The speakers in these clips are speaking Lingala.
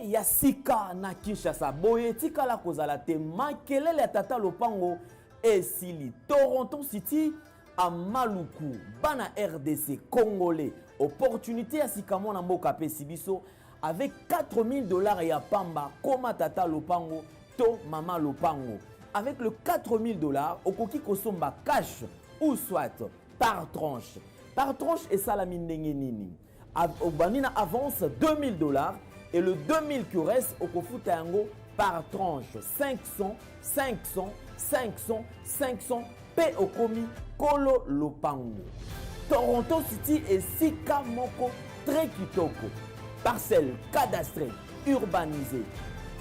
ya sika na Kinshasa boye tikala kozala te makelele ya tata lopango esili Toronto City à Maluku bana RDC congolais opportunité ya sika mona mboka pe sibiso avec 4000 $ ya pamba koma tata lopango to mama lopango avec le 4000 $, okoki kosomba cash ou soit par tranche et salami ndenge nini. Obanina avance 2000 $ et le 2000 qui reste okofuta yango par tranche 500 pe okomi kolo lopango. Toronto City et sika moko très kitoko. Parcelle cadastrée, urbanisée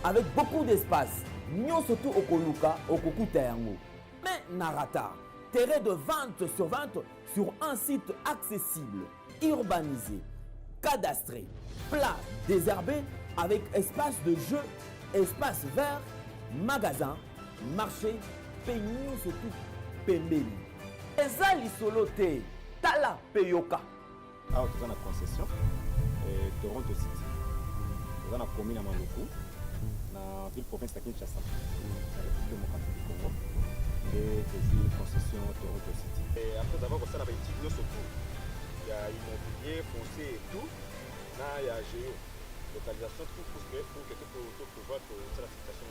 avec beaucoup d'espace. Nyon surtout okoluka okokuta yango. Mais narata, terrain de vente sur un site accessible, urbanisé, cadastré, plat, désherbé avec espace de jeu, espace vert, magasin, marché, peignon surtout pembeli. Ezali solote, tala peyoka. Alors tu as la concession Toronto City. Tu as la commune à Maluku. La ville province de Kinshasa, la République démocratique du Congo, et des concessions Toronto City. Et après avoir commencé à étudier surtout, il y a immobilier, foncier et tout, là il y a géo, localisation, tout pour que tu puisses pouvoir faire la situation.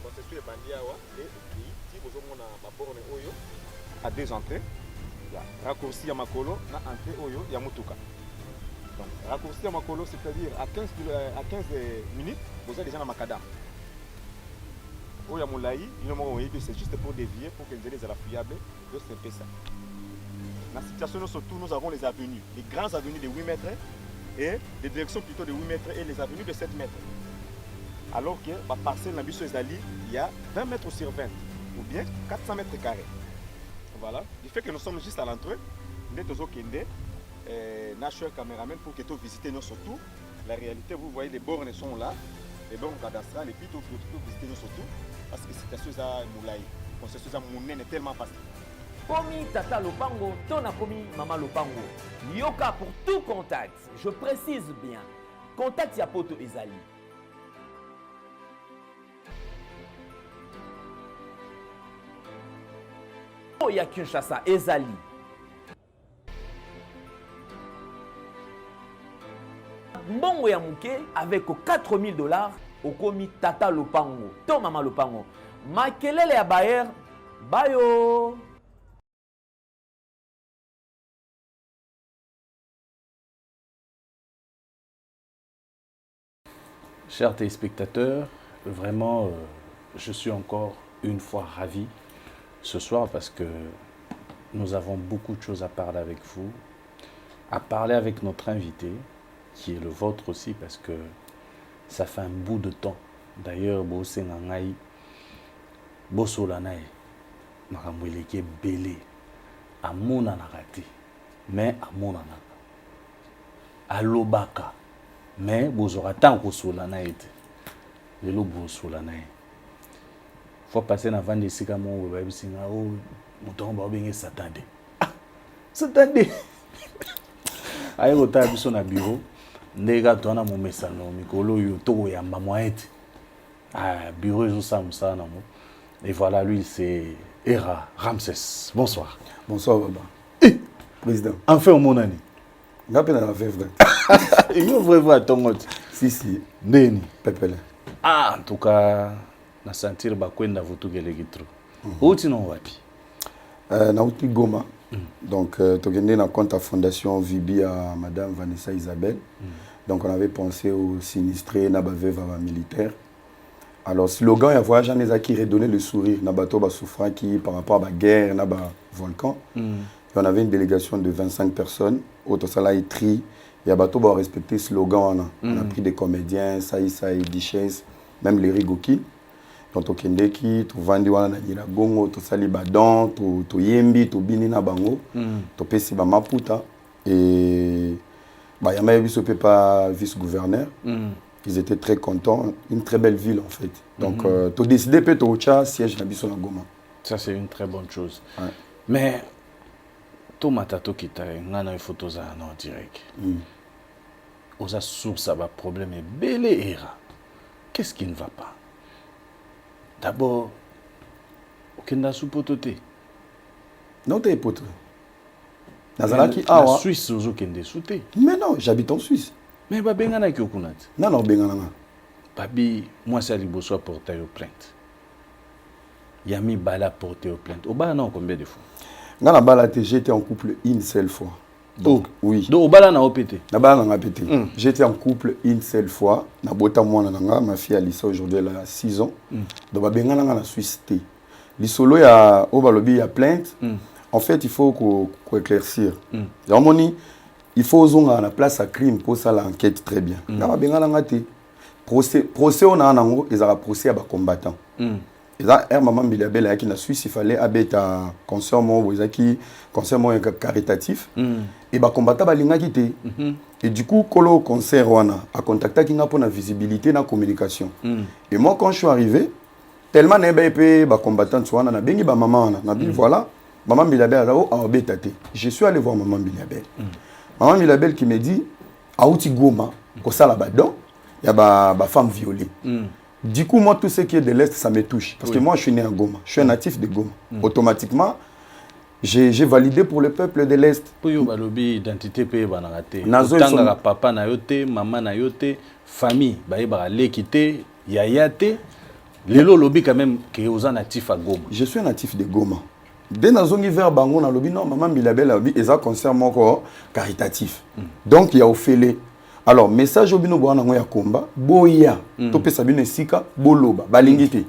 Concession est bandit et puis si vous avez ma borne Oyo, à deux entrées, il y a raccourci à Makolo, na entrée Oyo, il y a Mutuka. Donc, raccourci à Makolo, c'est-à-dire à 15 minutes, vous êtes déjà dans Makadam. Au Yamoulaï, c'est juste pour dévier, pour que les ailes soient fiables, c'est un peu ça. Dans la situation, surtout, nous avons les avenues, les grandes avenues de 8 mètres et des directions plutôt de 8 mètres et les avenues de 7 mètres. Alors que la parcelle dans Zali, il y a 20 mètres sur 20 ou bien 400 mètres carrés. Voilà. Du fait que nous sommes juste à l'entrée, nous sommes National Cameraman pour que tu visites nous surtout. La réalité, vous voyez, les bornes sont là, les bornes cadastrales, et puis tu peux visiter nous surtout parce que c'est situation à Moulaï. Concession à Mounen est tellement facile. Komi tata lopango, tona komi mama lopango. Yoka pour tout contact. Je précise bien. Contact ya poto ezali. Ya Kinshasa ezali. Mbongo ya muke avec 4000 $ okomi tata lopango to mama lopango makelele ya bayer bayo. Chers téléspectateurs, vraiment je suis encore une fois ravi ce soir parce que nous avons beaucoup de choses à parler avec vous, à parler avec notre invité qui est le vôtre aussi parce que ça fait un bout de temps. D'ailleurs, Bossé Nangaï, Bossolanaï, Makamweleke Belé, Amona Narati, mais Amona Naka, Alobaka, mais Bozoratan Bossolanaï, le loup Bossolanaï. Faut passer avant de se faire mon bébé, c'est un oh, mouton babé s'attendait. Ah, s'attendait. Aïe, au tas de son bureau. Ndega tona mo mesano mikolo yo to ya mamoete ah bureau zo samsa na mo et voilà lui c'est Era Ramsès. Bonsoir. Bonsoir baba. Président. Enfin au monani. Ngapena na vrai. Il est vrai tongo. Si Ndeni pepele. Ah en tout cas na sentir ba kwenda vutugele gitro. Oti no wapi? Na uti Goma. Donc tokende na compte à fondation Vibi à madame Vanessa Isabelle. Donc on avait pensé aux sinistrés na ba veuve militaire. Alors slogan ya voyage en ezaki redonner le sourire na bato ba souffrant qui par rapport à la guerre na ba volcan. Et on avait une délégation de 25 personnes au total tri ya bato ba respecter slogan on a pris des comédiens Saïsa et Dichesse même les Rigoki. Donc tokende ki to vandi wana na Nyiragongo to sali badon to yembi to bini na bango to pesi ba maputa et bah yama biso pas vice-gouverneur. Ils étaient très contents, une très belle ville en fait. Donc to décidé pe to cha siège na biso na Goma. Ça c'est une très bonne chose. Ouais. Mais to matato kita ngana une photo za en direct. Oza source ba problème belé era. qu'est-ce qui ne va pas? D'abord, okenda soupototé. Non, t'es pote. Nazalaki, ah, en Suisse, aux okende souté. Mais non, j'habite en Suisse. Mais bah bengana ki okunat. Non, non, bengana. Babi, moi c'est Liboso a porté aux plaintes. Yami Bala porté aux plaintes. Au bas non combien de fois? Dans la balle, j'étais en couple une seule fois. Donc, oui. Donc au bas na opété. Na bala n'a pété. J'étais en couple une seule fois. Na bota moi nanga, ma fille Alissa aujourd'hui elle a 6 ans. Donc ba bengana na Suisse té. Lisolo ya obalobi ya plainte. En fait, il faut qu'on éclaircir. Il faut zonga la place à crime pour ça l'enquête très bien. Na ba bengana nga té. Procès on a nango, ils a procès à ba combattant. Et là, maman Bilabel qui na Suisse, il fallait abeta concert mon concert mon caritatif. Et ba combattant ba linga kité. Et du coup, kolo concert wana a contacté qui n'a pas na visibilité na communication. Et moi quand je suis arrivé, tellement n'ébé ba combattant wana na bengi ba maman na bi voilà, maman Bilabel a abeta té. Je suis allé voir maman Bilabel. Maman Bilabel qui me dit Aouti Goma, ko sala ba don, y a ba femme violée. Du coup, moi, tout ce qui est de l'Est, ça me touche. Parce que moi, je suis né à Goma. Je suis un natif de Goma. Automatiquement, j'ai validé pour le peuple de l'Est. Pour yo balobi identité pe banarate. Tanga papa na yote, maman na yote, famille ba yeba lekité, yaya te. Lelo lobi quand même que aux natifs à Goma. Je suis un natif de Goma. Dès nazongi vers bango na lobi non maman Bilabel lobi eza concert moko caritatif. Donc il y a ofélé. Alors, message au bino boana ngoya komba, boya, topé sabine sika, boloba, balingite.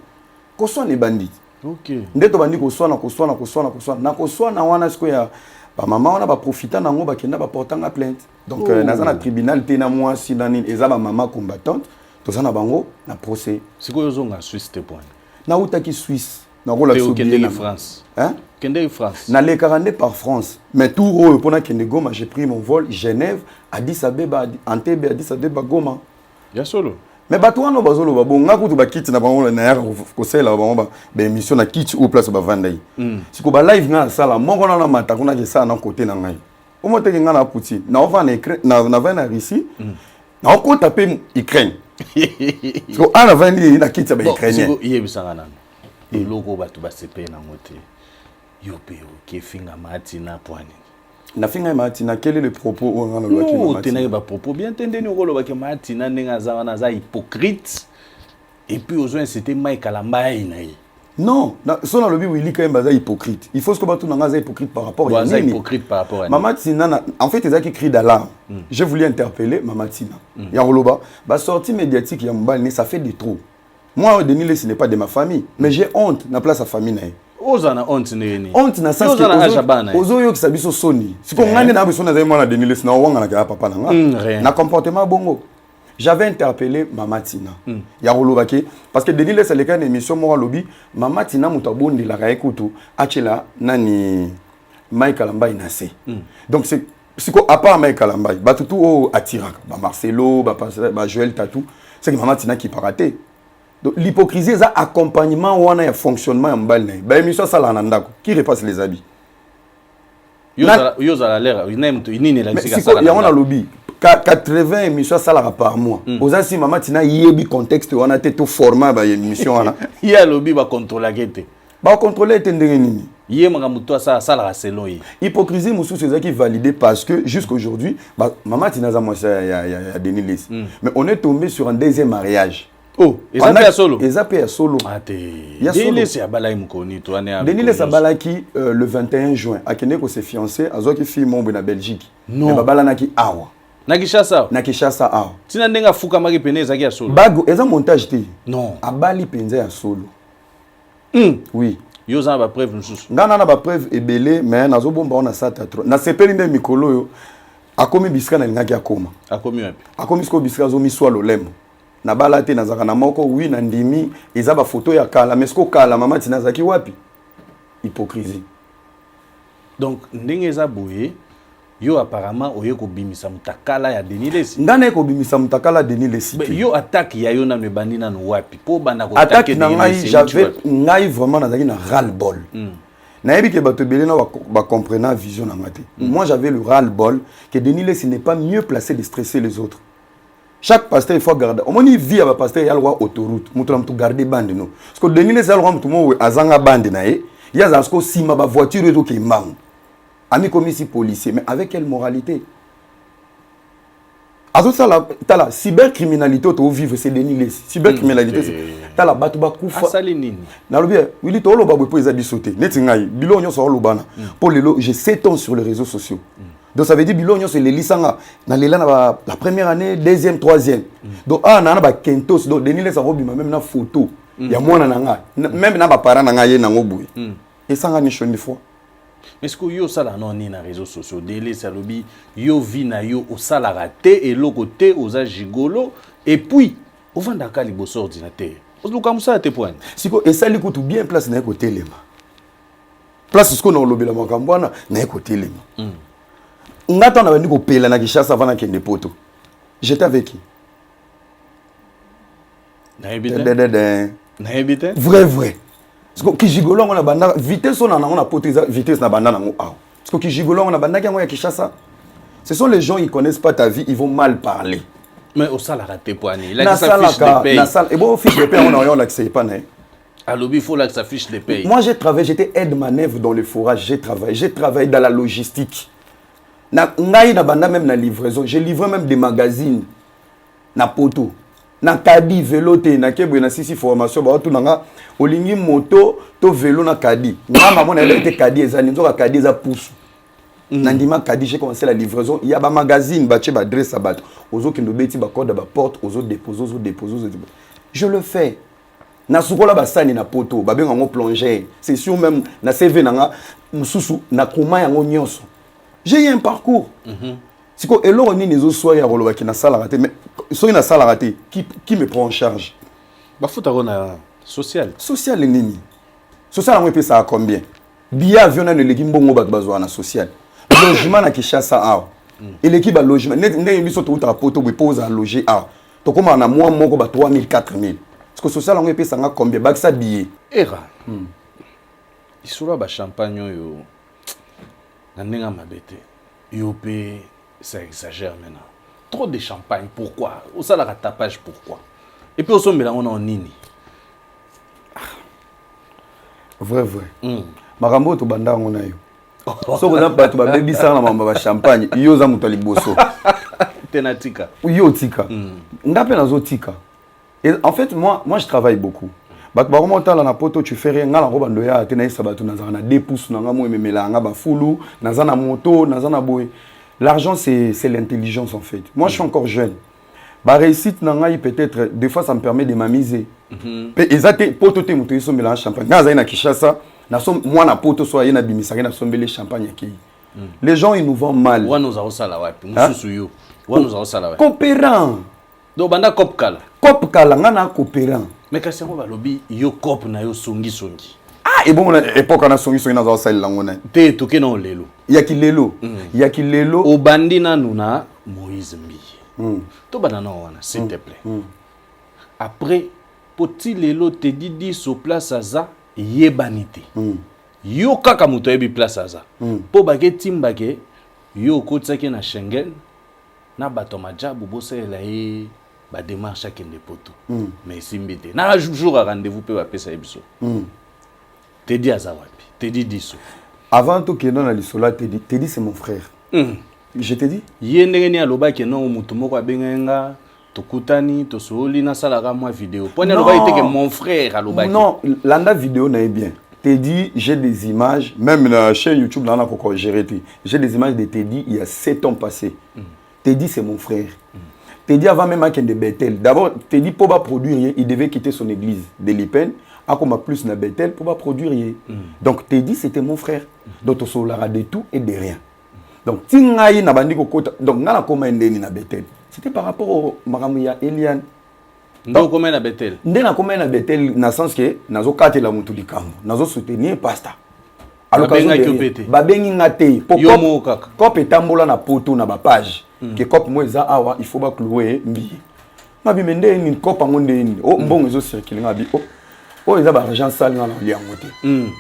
Koswa ne bandit. OK. Ndeto bandi koswa na koswa na wana sko ya ba mama wana ba profita nango ba kenda ba portanga plainte. Donc naza na tribunal te na moi si nani eza ba mama combattante, to na bango na procès. Siko yo zonga Suisse te point. Na utaki Suisse, na rola sobi na France. Hein? Kende France. Na les 42 par France. Mais tout haut pendant que Goma, j'ai pris mon vol Genève, Addis Abeba, Entebbe, Addis Abeba, Goma. Ya solo. Mais bato no bazolo ba bon ngaku to ba kit na bango na yaka ko sela ba ba émission na kit au place ba vandai. Siko ba live nga sala moko na mata kuna ke sa na côté na ngai. O mo te nga na puti. Na ova na Ukraine na va na Russie. Na ko taper Ukraine. Siko ana vandi na kit ba Ukrainien. Siko yebisanga nano. Et logo bato ba sepe na ngote. Yopeo qui finga matina poani. Na finga matina quel est le propos on a le loi qui matina. Tenez ba propos bien tendez nous rolo ba ke matina nenga za hypocrite. Et puis aux c'était Mike Kalambai naï. Non, son na lobi Willy quand même hypocrite. Il faut ce que bato na za hypocrite par rapport à nini. Hypocrite par rapport à Mama Tina en fait ils qui cri d'alarme. J'ai voulu interpeller Mama Tina. Ya roloba ba sortie médiatique ya mbali ça fait des trop. Moi Denis ce n'est pas de ma famille, mais j'ai honte na place à famille naï. Ozana honte nini. Honte na sens que ozo yo kisabiso soni. Siko ngane na biso na za mwana Denis na wanga na papa na nga. Na comportement bongo. J'avais interpellé Mama Tina. Ya rolobake parce que Denis c'est le cas d'émission moi lobby Mama Tina mutabondi la kaekutu achela nani Mike Kalambai nase. Donc c'est siko à part Mike Kalambai, ba tout au attirant, ba Marcelo, ba Joël Tatou, c'est que Mama Tina qui paraté. Donc l'hypocrisie c'est accompagnement ou un fonctionnement en balle. Bah émission ça là nandako qui repasse les habits. Yo za l'air, il n'y la musique ça. Il y a un lobby 80 émissions ça là par mois. Aux asi Mama Tina yebi contexte on a tout format ba émission là. Il y a lobby ba contrôler gete. Ba contrôler tendenge nini. Yé makamuto ça la selon yi. Hypocrisie musu c'est ça qui validé parce que jusqu'aujourd'hui Mama Tina za moi ya Denis Les. Mais on est tombé sur un deuxième mariage. Oh, Ezapé solo. Ezapé solo. Denis c'est abalai mukoni to ane. Denis abalai qui le 21 juin a kene ko se fiancé azo ki fille mombre na Belgique. Non. Babala na ki awa. Na Kishasa. Na Kishasa awa. Tina ndenga fuka maki pene ezaki ya solo. Bago eza montage te. Non. Abali penza ya solo. Oui. Yo za ba preuve nsusu. Ngana na ba preuve ebele mais nazo bomba on a ça trop. Na sepeli nde mikolo yo. Akomi bisika na ngaki akoma. Akomi wapi? Akomi sko bisika zo miswa lolemo. Na balate na zaka na moko oui na ndimi eza ba photo ya kala mais sko kala Mama Tina zaki wapi hypocrisie. Donc ndenge eza boye yo apparemment oye ko bimisa mutakala ya Denis Les. Ngana ko bimisa mutakala Denis Les. Yo attaque ya yo na me bandina no wapi po bana ko attaque na ngai j'avais ngai vraiment na zaki na ras-le-bol. Na yebi ke bato belé na ba comprenant vision na ngate. Moi j'avais le ras-le-bol que Denis Les n'est pas mieux placé de stresser les autres. Chaque pasteur, il faut garder. Au moins, il vit avec pasteur, il y a le droit autoroute. Il faut garder bande. Parce que Denis, il y a le droit à bande. Il y a ce que si ma voiture est qui manque. Ami comme ici policier, mais avec quelle moralité? Alors ça la cybercriminalité au vivre c'est Denis. Cybercriminalité c'est la batuba kufa. Asalinini. Na lobi wili to lo ba bo eza bisoté. Neti ngai bilo nyo so lo bana. Pour les j'ai 7 ans sur les réseaux sociaux. Donc ça veut dire bilo nyo c'est les lisanga na lela na la première année, deuxième, troisième. Donc na ba kentos donc Denis les robi même na photo. Ya mwana na nga même na ba parents na nga ye na ngoboui. Et ça nga ni choni fois. Mais est-ce que yo sala non ni na réseaux sociaux délé salobi yo vi na yo au sala raté et le côté aux gigolo et puis au vandaka liboso ordinateur. Parce que comme ça te point. Siko et ça l'écoute bien place na côté lema. Place ce qu'on a lobela makambwana na côté lema. Ngata na bandi ko pela na Kishasa vana kende poto. J'étais avec qui? Na ebite. Na ebite. Vrai. Parce que Kijigolo on a banda vitesse on a porté vitesse na banda nango ah. Parce que Kijigolo on a banda qui ya Kishasa. Ce sont les gens qui connaissent pas ta vie, ils vont mal parler. Mais au sala raté poani. Là ça fiche de paye. Et bon fiche de paye on a l'accès pas né. À lobby il faut là que ça fiche de paye. Moi j'ai travaillé, j'étais aide manœuvre dans le forage, j'ai travaillé dans la logistique. Na ngai na banda même na livraison, j'ai livré même des magazines na poto. Na kadi vélo te na kebo na sisi formation ba tout nanga olingi moto to vélo na kadi nga maman na été kadi ezali nzoka kadi eza pousse na ndima kadi j'ai commencé la livraison il y a ba magazine ba che ba adresse à bato ozo kendo beti ba code ba porte ozo déposer je le fais na sukola ba sani na poto ba benga ngo plonger c'est sûr même na CV nanga mususu na kuma yango nyonso j'ai eu un parcours siko eloko nini zo soya roloba ki na sala raté mais soki na sala raté qui me prend en charge ba futa rona social nini social ngo pesa combien billet avion na leki mbongo ba bazwa na social logement na Kishasa a et l'équipe ba logement ndenge biso to uta poto bo pose à loger a to koma na mois moko ba 3000 4000 parce que social ngo pesa nga combien ba ça billet era isura ba champagne yo na ndenga mabete yo pe ça exagère maintenant. Trop de champagne, pourquoi? Au salaire tapage, pourquoi? Et puis au sommet là, on a en nini. Vrai. Marambo to banda on a yo. So ko na ba to ba baby ça na mamba ba champagne, yo za mutali boso. Tenatika. Yo tika. Ndape na zo tika. Et en fait moi je travaille beaucoup. Ba ba remonta la na poto tu fais rien ngala roba ndoya te na sabatu na za na 2 pouces na nga mo memela nga ba fulu, na za na moto, na za na boy. L'argent, c'est l'intelligence, en fait. Moi, je suis encore jeune. Ma réussite, peut-être, des fois, ça me permet de m'amuser. Et ça, poto te muto iso mélange champagne. Quand na Kishasa, moi, na poto soit na bimisari na sombele champagne qui. Les gens, ils nous vendent mal. Wa nous a sala wapi? Mususu yo. Wa nous a sala wapi? Coopérant. Do banda cop kala. Cop kala ngana coopérant. Mais kasi ngo ba lobi yo cop na yo songi. Ah, et bon, l'époque, on a songi na za sala langona. Te toke na lelo. Yaki lelo. Au bandina nuna Moïse Mbi. To banana wana s'il te plaît. Après poti lelo te didi so place aza yebanité. Yo kaka muto yebi place aza. Po bage timbake yo kotsaki na Schengen na bato majabu bosela e ba démarche kende poto. Mais simbite. Na jour à rendez-vous pe ba pesa ebiso. Te di aza wapi? Te di diso. Avant tout que dans la lisola, te dit c'est mon frère. Je te dis. Yendenge ni aloba ke non mutu moko abenga tokutani tosoli na salaka moi vidéo. Pone aloba ite que mon frère aloba. Non, landa vidéo na bien. Te dit j'ai des images même la chaîne YouTube là encore géré. J'ai des images de te dit il y a 7 ans passés. Te dit c'est mon frère. Te dit avant même qu'il de Bethel. D'abord te dit pour pas produire, il devait quitter son église de Lipen. A comme plus na Bethel pour pas produire. Donc te dit c'était mon frère. Donc on solara de tout et de rien. Donc tingayi na bandi ko kota donc ngala koma ndeni na Bethel. C'était par rapport au Maramuya Eliane. Donc comment na Bethel? Ndena koma na Bethel na sens que nazo katela mutu likambo. Nazo soutenir pasteur. Alors ba bengi ngate yomo kaka. Cop etambola na poto na ba page. Que cop mo eza awa il faut ba clouer mbi. Mabi mende ni cop ngonde ni. Oh mbongo zo circuler ngabi. Oh, ils ont l'argent sale dans l'engoté.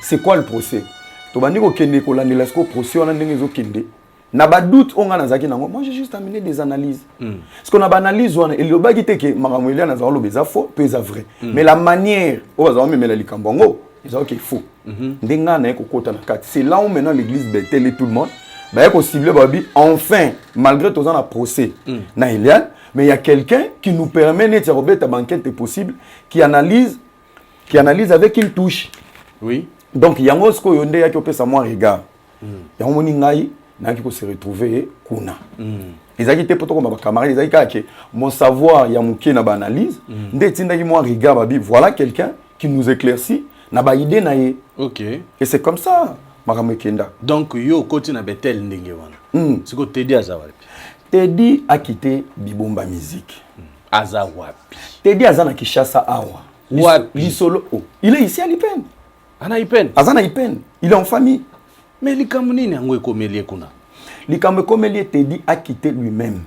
C'est quoi le procès? Tu vas dire que le procès, on a des kende. Na ba doute on a nazaki nango. Moi j'ai juste amené des analyses. Parce qu'on a analyse on et le bagi te que maramulia na zalo beza faux, peu ça vrai. Mais la manière o za même la likambongo, ils ont qu'il faut. Ndenga na ko kota na kati. C'est là où maintenant l'église Bethel et tout le monde ba yako ciblé babi enfin malgré tout ça na procès na Eliane, mais il y a quelqu'un qui nous permet de remettre ta banquette possible qui analyse avec une touche. Oui. Donc il y a un autre yonde ya qui pesa moi regard. Il y a un moni ngai na qui se retrouver kuna. Les agité poto ma camarade les agité mon savoir ya muké na ba analyse ndé tinda ki moi regard babi voilà quelqu'un qui nous éclaircit na ba idée na ye. OK. Et c'est comme ça makamwe kenda. Donc yo koti na Bethel ndenge wana. Siko Teddy Azawapi. Teddy a quitté Bibomba Musique. Azawapi. Teddy azana Kishasa awa. Wapi solo. Oh. Il est ici à Lipen. Ana Ipen. Azana Ipen. Il est en famille. Mais likambo nini yango ekomelie kuna? Likambo ekomelie Teddy a quitté lui-même.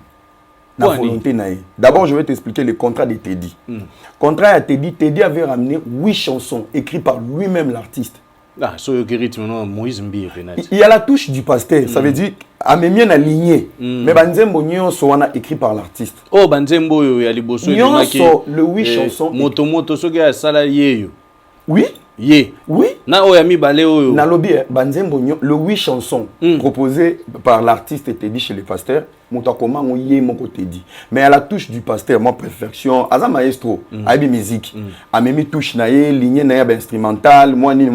La volonté naïe. D'abord, je vais t'expliquer le contrat de Teddy. Contrat à Teddy, Teddy avait ramené 8 chansons écrites par lui-même l'artiste. Ah, so yo rythme non Moïse Mbi penati. Il y a la touche du pasteur, ça veut dire amemien aligné. Mais banzembo nyonso wana écrit par l'artiste. Oh banzembo yo ya liboso nyonso le 8 chansons. Moto soki ya sala yeyo. Oui? Ye. Oui. Na oya mi balé oyo. Na lobby banzembo le 8 chansons proposées par l'artiste Teddy chez le pasteur. Monta comment on y est mon côté dit. Mais à la touche du pasteur, moi perfection, aza maestro, aibi musique. A même touche naie, ligne naie instrumental, moi ni.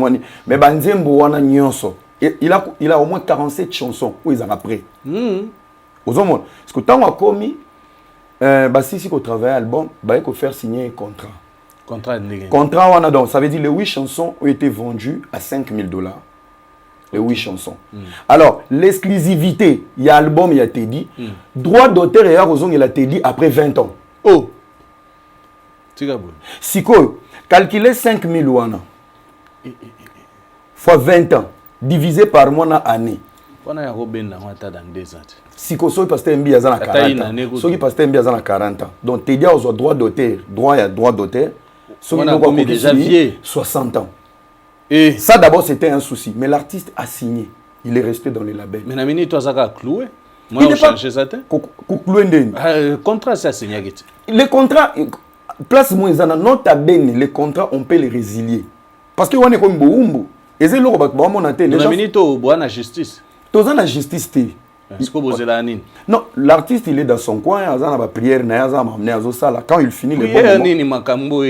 Mais banzembo wana nyonso. Il a au moins 47 chansons où ils en après. Aux hommes, parce que tant qu'on a commis, si qu'on travaille album, il faut faire signer un contrat. Contrat wana donc ça veut dire les 8 chansons ont été vendues à $5,000. Les 8 chansons. Alors, l'exclusivité, il y a album, il y a Teddy. Droit d'auteur, il y a raison, il a Teddy après 20 ans. Oh! Si quoi, calculer 5,000 wana fois 20 ans, divisé par mois na année. On a Robin dans 2 ans. Si quoi, soit pasteur Mbi azana 40 ans. Soit qui pasteur Mbi azana 40 ans. Donc Teddy a droit d'auteur, droit d'auteur. Soit qui déjà vieux, 60 ans. Et ça d'abord c'était un souci, mais l'artiste a signé, il est resté dans les labels. Mais Namini toi ça a cloué. Moi je cherche ça. Le contrat c'est signé. Les contrats place moi notre ben les contrats on peut les résilier. Parce que on est comme boumbo. Et c'est là que on a été les gens. Namini toi bois na justice. Toi dans la justice té. Est-ce que vous êtes non, l'artiste il est dans son coin, il a une prière, il a amené à ça. Quand il finit le bon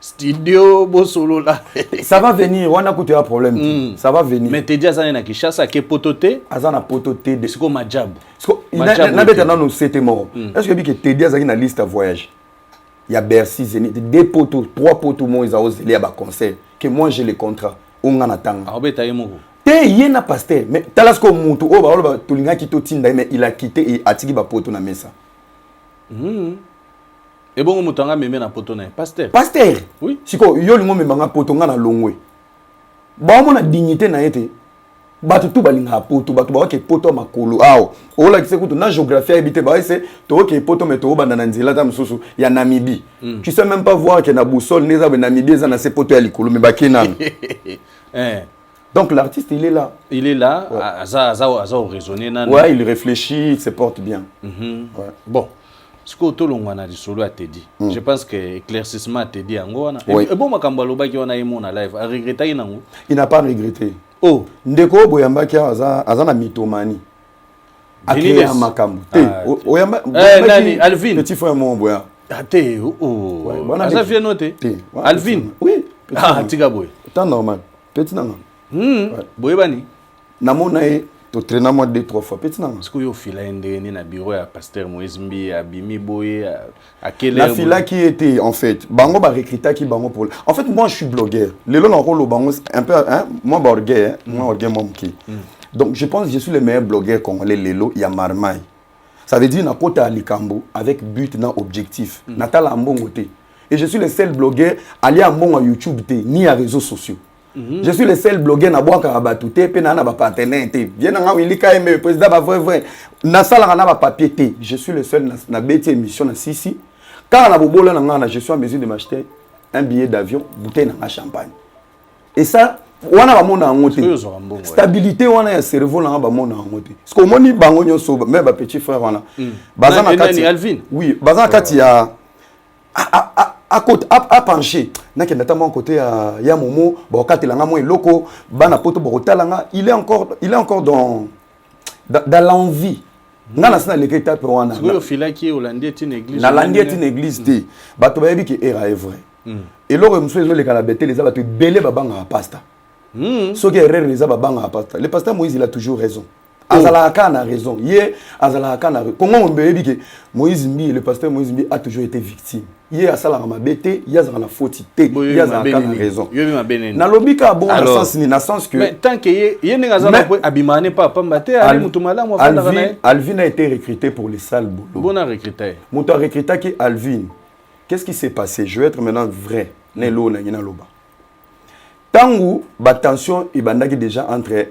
studio bosolo là. Ça va venir, on a coûté un problème. Ça va venir. Mais Teddy azana na Kishasa ke pototé, azana pototé de siko majabu. Il n'a bête dans nos 7 morts. Est-ce que Teddy azana na liste à voyage? Il y a Bercy, Zénith, 2 poteaux, 3 poteaux moi ils ont osé aller à concert que moi j'ai les contrats. On en attend. Robeta yemoko. Te yena pasteur mais talasko mutu o ba tolinga kito tinda mais il a quitté et atiki ba poto na mesa. Et bon mutanga meme na poto na pasteur. Pasteur. Oui. Siko yo lingo memanga poto nga na longwe. Ba mo na dignité na yete. Batu tu balinga poto batu ba ke poto makolo awo. O la kise kutu na géographie habité ba c'est to ke poto mais to banda na nzela ta msusu ya Namibie. Tu sais même pas voir que na boussole neza be Namibie za na se poto ya likolo me ba kenan. Donc l'artiste, il est là. Il est là, ouais. Raisonner. Ouais, il réfléchit, il se porte bien. Ouais. Bon, ce que tout le monde a dit solo à Teddy, je pense que l'éclaircissement a Teddy en Goana. Et bon, ma Kambaloba qui a eu mon live, a regretté il n'a pas regretté. Oh, Ndeko Boyamba qui a na mythomanie. A créé un makambo. Oyamba, Alvin. Petit frère mon boya. Ate, oh. Ça vient noter. Alvin. Oui. Ah, Tigaboy. C'est normal. Petit nana. Boyebani namona e to traîner moi 2-3 fois petit nana. Est-ce que yo fila ndeni na bureau ya pasteur Moïse Mbi abimi boye à quelle heure? La fila qui était en fait bango ba recruter qui bango pour. En fait moi je suis blogueur. Le long rôle bango un peu hein moi borguer moi orgueil mon qui. Donc je pense que je suis le meilleur blogueur congolais lelo ya Marmaille. Ça veut dire na kota Likambo avec but na objectif. Natala mbongo te. Et je suis le seul blogueur aller à mbongo YouTube te ni à réseaux sociaux. Je suis le seul blogueur na boaka abatouté pe na ba partenaire te. Bien nga wilika me président ba vrai. Na sala na ba papier te. Je suis le seul na bête émission na Sisi. Quand na bobola na je suis en mesure de m'acheter un billet d'avion, bouteille na champagne. Et ça wana ba mona ngote Oyo zo mbongo. stabilité wana ya cerveau na ba mona ngote parce que moni bango nyonso même ba petit frère wana baza na kati Alvin oui baza na kati ya à pencher nakenda ta mon côté ya momo ba katelanga mo eloko bana poto ba kotalanga il est encore dans l'envie ngana sina le étape wana parce que fila qui Hollandais une église na Hollandais une église té bato ba yebi que era est vrai et lors muso ezo le kala bete les bato belé babanga pasta so que erreur les babanga pasta le pasteur Moïse il a toujours raison azalaka na raison ye azalaka na comment on be yebi que Moïse Mbi le pasteur Moïse Mbi a toujours été victime ye asala ma bete ye azala na faute té ye azalaka na raison na lobika bon na sens ni na sens que mais tant que ye ningaza ko abimane papa mbate ali mutumala mo fanda na Alvin a été recruté pour les salles boulot bon a recruté muto a recruté qui Alvin. Qu'est-ce qui s'est passé? Je vais être maintenant vrai. Nelo na ngina loba. Tangu ba tension e bandaki déjà entre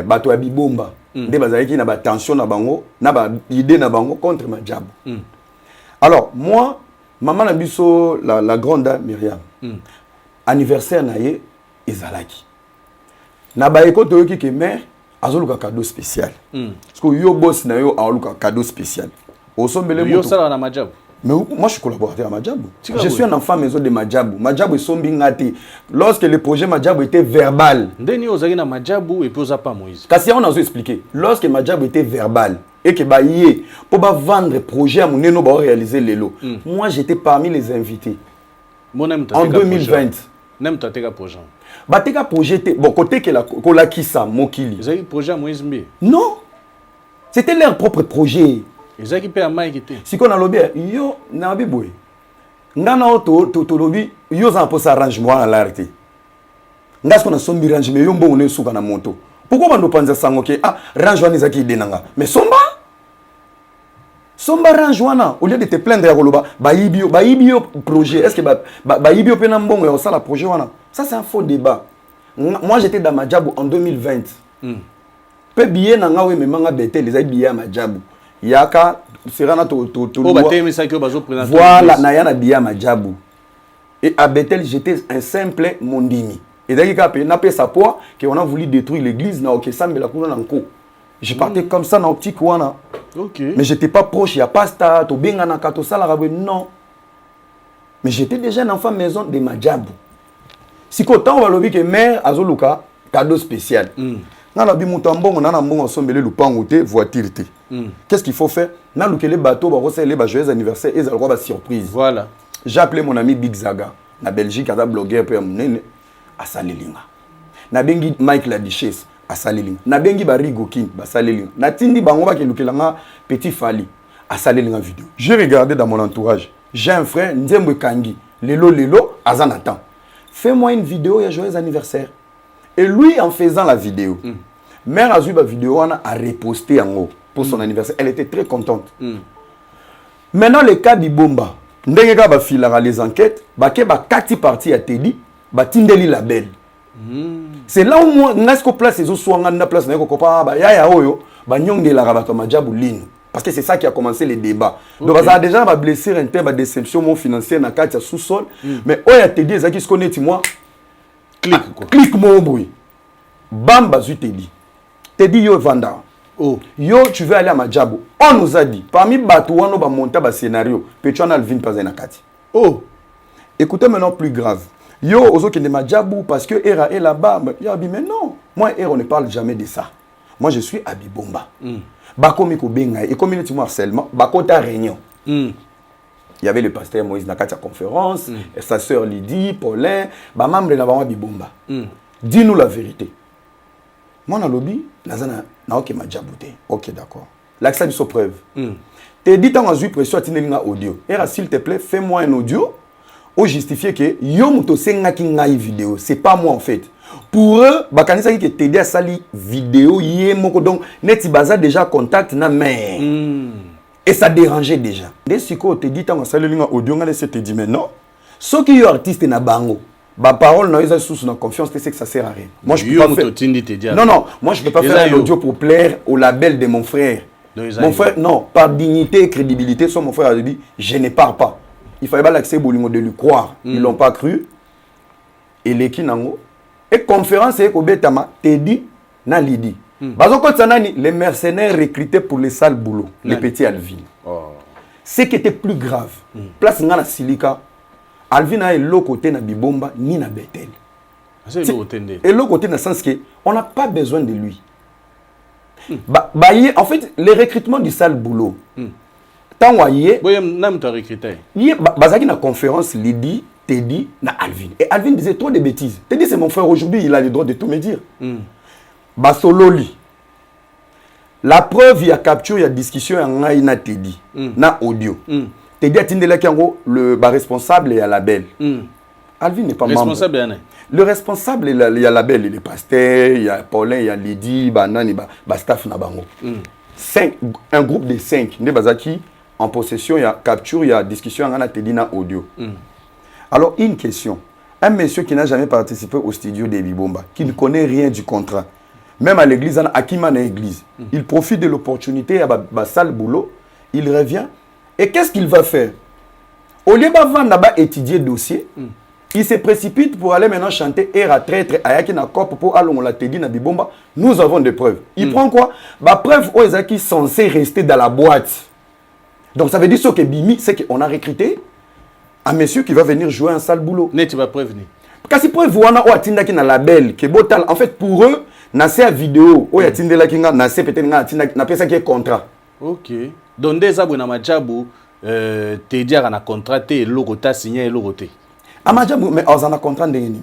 bato ya bibomba. Nde bazalaki na ba tension na bango, na ba idée na bango contre Madjabou. Alors moi, maman na biso la grande dame Myriam. Anniversaire na ye ezalaki. Na ba eko toyoki ke mère azoluka cadeau spécial. Parce que yo boss na yo azoluka cadeau spécial. Osombele moto. Yo sala na Madjabou. Mais moi, je suis collaborateur à Madjabou. Je suis un enfant maison de Madjabou. Madjabou est sombingati. Lorsque le projet Madjabou était verbal. Ndeni ozaki na Madjabou et posa pas Moïse. Kasi on a expliqué. Lorsque Madjabou était verbal et que baïe pour vendre le projet à Mouneno ba réaliser les lots. Moi, j'étais parmi les invités. En 2020. Nem tateka projet. Bateka projet bon côté que la kisa mokili. Ezaki projet à Moïse Mbi. Non. C'était leur propre projet. Ezaki pe amai kité. Si qu'on a lobby yo na biboy. Ngana to lobby yo za posa arrangement à l'arrêté. Ngas qu'on a sombi arrangement yo mbongo ne suka na moto. Pourquoi bando panza sango ke arrangement ezaki denanga. Mais somba arrangement au lieu de te plaindre ya koloba baibio projet est-ce que baibio pe na mbongo ya ça la projet wana. Ça c'est un faux débat. Moi j'étais dans Madjabou en 2020. Pe billet na ngawe me manga bete les ai billets à Madjabou. Yaka sera to voilà na yana biya Madjabou et à Bethel j'étais un simple mondimi et d'ailleurs n'a pas sa poids que on a voulu détruire l'église na OK ça mais la couleur en co je partais comme ça dans optique wana OK mais j'étais pas proche il y a pasta to benga na kato sala rabe non mais j'étais déjà un enfant maison de Madjabou si qu'autant on va lobi que mère azoluka cadeau spécial na la bi mutambo na mbongo sombele lupango te voiture te. Qu'est-ce qu'il faut faire? Na lukele bateau ba rosele ba joyeux anniversaire et zalwa ba surprise. Voilà. J'ai appelé mon ami Big Zaga na Belgique à blogueur pe munene a salelinga. Na bengi Mike la Duchesse a salelinga. Na bengi ba Rigokin ba salelinga. Na tindi bango ba ke lukelanga Petit Fali a salelinga vidéo. J'ai regardé dans mon entourage. J'ai un frère Nzembe Kangi. Lelo azanatan. Fais-moi une vidéo ya joyeux anniversaire. Et lui, en faisant la vidéo, mère Azuba vidéo a reposté en haut pour son anniversaire. Elle était très contente. Maintenant, le cas d'Ibomba, ndenge ba filara les enquêtes, ba ke ba kati parti à Teddy, ba tindeli label. C'est là où moi ngasko place les soanga na place na ko pa ba ya oyo, ba nyongela ba to Madjabou lino. Parce que c'est ça qui a commencé les débats. Donc ça a déjà ba blessure interne, ba déception mon financière na kati sous-sol, mais oya Teddy ezaki se connaît moi. Clique mon bruit. Bam bazu Teddy. Teddy yo vanda. Oh. Yo tu veux aller à Madjabou. On nous a dit parmi batou on va monter ba scénario. Petron Alvin pas na kati. Oh. Écoutez maintenant plus grave. Yo ozo qui ne Madjabou parce que Era est là-bas. Yo dit mais non. Moi Era on ne parle jamais de ça. Moi je suis à Bibomba. Bakomi ko benga et community harcèlement, bakota réunion. Il y avait le pasteur Moïse Nakatia conférence, et sa sœur Lydie, Paulin, ba membre na ba Bibomba. Dis-nous la vérité. Moi na lobby, nazana na OK Madjabou te. OK d'accord. L'accès de preuve. Te dit en azu pression tinelinga audio. Era s'il te plaît, fais-moi un audio pour justifier que yo muto senga ki ngai vidéo, c'est pas moi en fait. Pour eux, bakanisa ki te dit à sali vidéo yé moko donc neti baza déjà contact na mère. Et ça dérangeait déjà. Dès ce que te dit en sali linga audio ngale se te dit mais non. Ce qui est artiste na bango. Ba parole na isa sous na confiance c'est que ça sert à rien. Moi je peux pas faire. Non, moi je peux pas faire un audio pour plaire au label de mon frère. Mon frère non, par dignité et crédibilité, son mon frère a dit je ne pars pas. Il fallait pas l'accès bolingo de lui croire. Ils l'ont pas cru. Et les kinango et conférence et kobetama Teddy na Lidi. Bazo nani les mercenaires recrutés pour les sales boulots, les petits Alvin. Ce qui était plus grave, place ngana Silika, Alvin a l'autre côté na Bibomba ni na Bethel. Et l'autre côté dans le sens que on n'a pas besoin de lui. En fait, les recrutements du sale boulot. Tant voyez, bazaki na conférence Lidi, Teddy na Alvin. Et Alvin disait trop de bêtises. Teddy c'est mon frère aujourd'hui, il a le droit de tout me dire. Basololi. La preuve, il y a capture, il y a discussion, il y a Teddy, na audio. Teddy a tindé le responsable et à la belle. Alvin n'est pas responsable membre. Le responsable, il y a la belle, il est pasteur, il y a Paulin, il y a Lydie, Banani, staff na bango. Un groupe de 5. Ne bazaki en possession, il y a capture, il y a discussion, il y a Teddy na audio. Alors, une question. Un monsieur qui n'a jamais participé au studio de Bibomba, qui ne connaît rien du contrat, même à l'église, à Kimana église, il profite de l'opportunité, à ba sale boulot, il revient. Et qu'est-ce qu'il va faire? Au lieu de étudier le dossier, il se précipite pour aller maintenant chanter Era traître Ayaki na cop pour aller on l'a dit na Bibomba. Nous avons des preuves. Il prend quoi? Bah preuve où est censé rester dans la boîte. Donc ça veut dire ce que Bimi, c'est qu'on a recruté un monsieur qui va venir jouer un sale boulot. Mais tu vas prévenir. Parce que preuve on a atinda qui na label que botal en fait pour eux na c'est vidéo où atinda la kinga na c'est peut-être na atinda na pesa qui est contrat. OK. Donc des abona majabu te dire na contraté logo ta signé logo te. Amajabu mais on a contrat ndeni.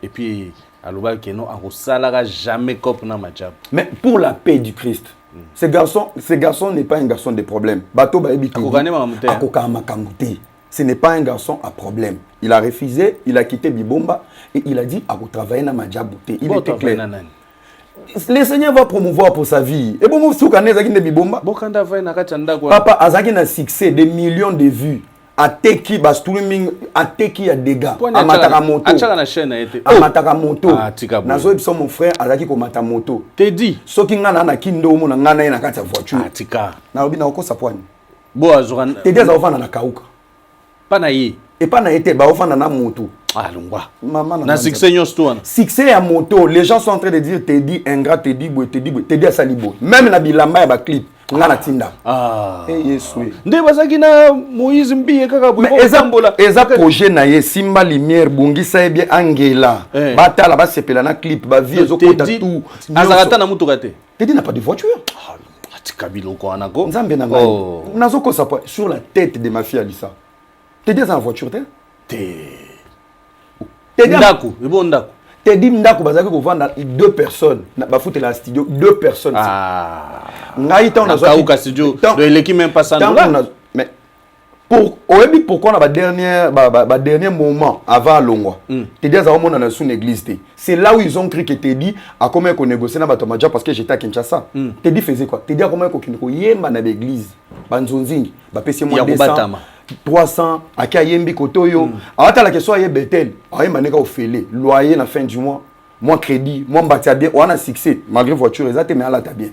Et puis aloba que non a salara jamais cop na majabu. Mais pour la paix du Christ. Ce garçon n'est pas un garçon de problème. Bato ba ebiki. Ce n'est pas un garçon à problème. Il a refusé, il a quitté Bibomba et il a dit à travailler na Madjabouté. Il était clair. Le Seigneur va promouvoir pour sa vie. Et bon, si vous connaissez Bibomba, papa Azaki na succès, des millions de vues. Ateki ba streaming, ateki a dégâts. Amataka moto. Amataka moto. Nazo ebso mon frère Azaki ko mata moto. Teddy. Soki ngana na kindo mo na ngana na kati ya voiture. Atika. Na obi na okosa poani. Bo azuran. Teddy azofana na kauka. Pas et pas na été, baofana na moto. Ah, longwa. Na succès nyostou. Succès à moto, les gens sont en train de dire Teddy ingrat, Teddy boy, Teddy a salibo. Même na bilamba ya clip, ngana tinda. Ah. Eh yesu. Nde bazaki na Moïse Mbiye kaka boy. Eza projet na ye Simba Lumière bungisa e bien Angela. Batala ba sepela na clip, ba vie ezokota tout. Azarata na mutu kate. Teddy n'a pas de voiture. Atikabilo ko anako. Nzambe na ngai. Nazoko sa sur la tête de ma fille Alissa. Teddy dans la voiture, Teddy Ndaku, c'est bon Ndaku. Teddy Ndaku, bazaki ko vendre 2 personnes. Ba foutre la studio 2 personnes. Ah. Ngaïta on a Kauka studio. De l'équipe même pas ça. Mais pourquoi on a dernier moment avant Longwa. Teddy a vraiment dans son église. C'est là où ils ont cru que Teddy a comment qu'on négocier na Batomaja parce que j'étais à Kinshasa. Teddy faisait quoi? Teddy a comment qu'on yemba na l'église. Banzonzingi, ba pesi moins 200. 300 à Kayembi Kotoyo. Attends la question est Bethel. Aïe maneka au fêlé. Loyer la fin du mois. Moi crédit. Moi bâti bien. On a succès. Malgré voiture exacte mais à ta bien.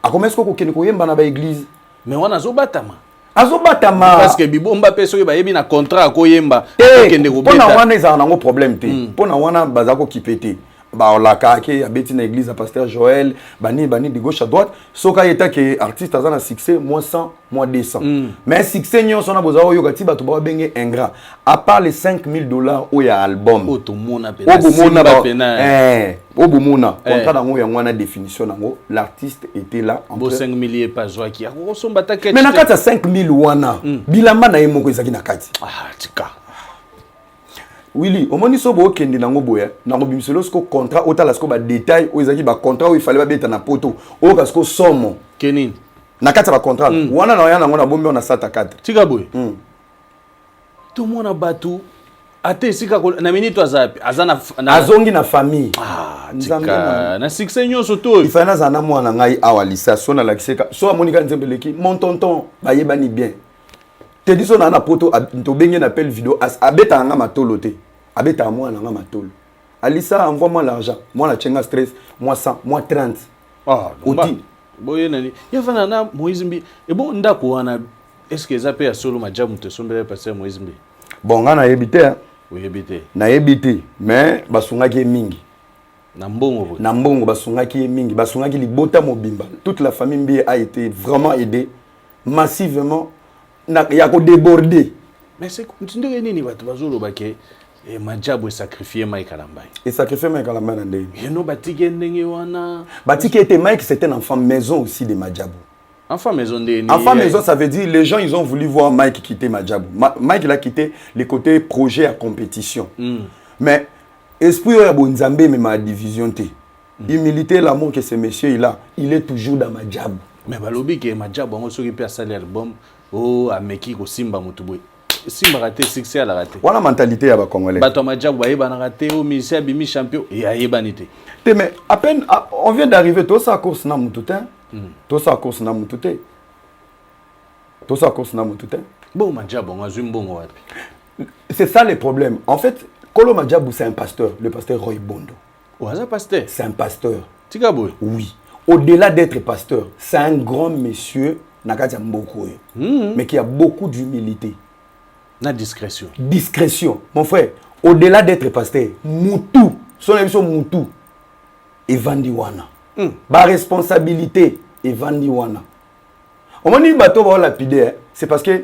À combien est-ce qu'on kene ko yemba na ba église? Mais on a zobatama. Azobatama. Parce que Bibomba peso ba yebi na contrat ko yemba. Kende ko beta. Pona wana eza na ngo problème te. Pona wana bazako kipete. Ba la kake abeti na église à pasteur Joël bani de gauche à droite soka yeta que artiste azana succès moins 100 moins 200 mais succès nyo sona bozawo yo kati bato ba benge ingrat à part les $5,000 au ya album otomona pena obumona contrat dango ya ngwana définition nango l'artiste était là en 5,000 pas joie qui a kosomba ta mais na kati 5,000 wana bilamba na yemoko ezaki na kati tika Willy, au moment où on a un contrat, on a un détail, on a un contrat où il fallait mettre un poteau, on a un somme. Kenin. Na kati ba contrat. Wana na yana ngona bombe on a sata 4. Tika boy. Tout le monde a battu. Ate sika na minute azapi. Azongi na famille. Tika. Na succès nyoso to. Il fallait na na mwana ngai awalisa so na lakiseka. So monika nzembeleki mon tonton ba yebani bien. Te dis on a na poto to benge na appel vidéo abeta nga matolo te. Abeta moi na nga matolo. Alissa envoie-moi l'argent. Moi la chenga stress, moi 100, moi 30. Ah, oti. Boye nani. Yafana na Moïse Mbi. Et bon ndako wana est-ce que ça peut ya solo majamu te sombele passer Moïse Mbi. Bon nga na yebite hein. Oui yebite. Na yebite mais basunga ke mingi. Nambongo basungaki mingi, basungaki libota mobimba. Toute la famille Mbi a été vraiment aidée massivement. Il y a déborder. Mais c'est comme tu dis nini batu bazolo bake et Madjabou est sacrifié Mike Alambai. Et sacrifié Mike Alambai ndé. Et no batike ndenge wana. Batike était Mike, c'était un enfant maison aussi de Madjabou. Enfant maison de enfant maison, ça veut dire les gens ils ont voulu voir Mike quitter Madjabou. Mike il a quitté les côtés projet à compétition. Mais esprit ya bonzambe mais ma division té. Humilité, l'amour que ce monsieur il a, il est toujours dans Madjabou. Mais balobi que Madjabou on s'occupe à saler album oh ameki ko simba mutuboy. Simba raté succès à la raté. Voilà la mentalité ya ba congolais. Bato Madjabou ayeba na raté au ministère bimi champion et ayeba nité. Mais à peine on vient d'arriver tout ça course na mututin. Tout ça course na mututin. Tout ça course na mututin. Bon Madjabou on azum bon wapi. C'est ça le problème. En fait, Kolo Madjabou c'est un pasteur, le pasteur Roy Bondo. Ouaza pasteur. C'est un pasteur. Tigaboy. Oui. Au-delà d'être pasteur, c'est un grand monsieur Nakatia Mboko, mais qui a beaucoup d'humilité. La discrétion. Discrétion. Mon frère, au-delà d'être pasteur, Moutou, son émission Moutou, et Vandiwana. Ma responsabilité est Vandiwana. On m'a dit que la lapidé, c'est parce que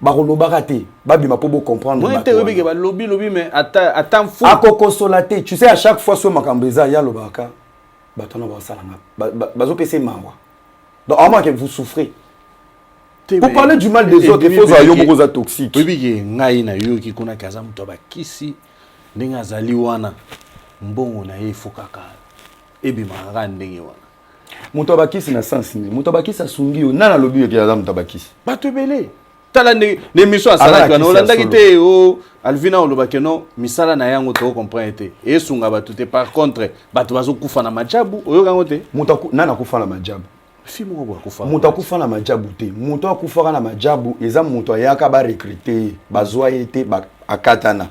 Barono Baraté, Babi m'a pas beau comprendre. Moi, je lobby, mais attends fou. À Kokosolaté, tu sais, à chaque fois sur ma cambreza, il y a le baka. Batona Basalanga. Bazo PC Mawa. Donc, à moins que vous souffrez. Pour parler du mal des autres, il faut avoir beaucoup de toxiques. Oui, oui, ngai na yo ki kuna kaza mtu abakisi ndenge azali wana mbongo na ye fokaka ebi mara ndenge wana mutu abakisi na sens ni mutu abakisi asungi yo nana lobi yo ki aza mutu abakisi bato ebele tala ne mission asala kana olanda kite o Alvina olobake no misala na yango to comprendre te esunga bato te par contre bato bazokufa na Madjabou oyo kango te mutu nana kufa na Madjabou fimo bo akufa mutu akufa na Madjabou te mutu akufa na Madjabou eza mutu ayaka ba recruter bazwa été ba akatana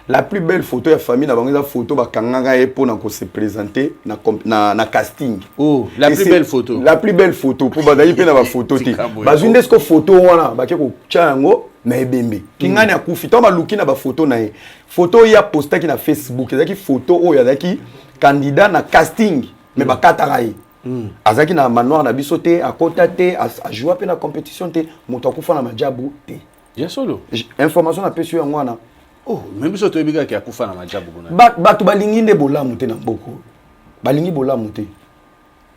la plus belle photo ya famille na bango eza photo ba kanganga e pour na ko se présenter na casting oh la plus belle photo pour bazali pe na ba photo te bazwinde sko photo wana ba ke ko chango na ebembe kingani akufi to ba luki na ba photo na e photo ya posta ki na Facebook ezaki photo oyo azaki candidat na casting mais ba katara e azaki na manoir na biso te akota te a jouer pe na compétition te moto akufa na Madjabou te ya solo information na pesu ya ngwana oh même so to ebiga ki akufa na Madjabou bona bato balingi nde bolamu te na mboko balingi bolamu te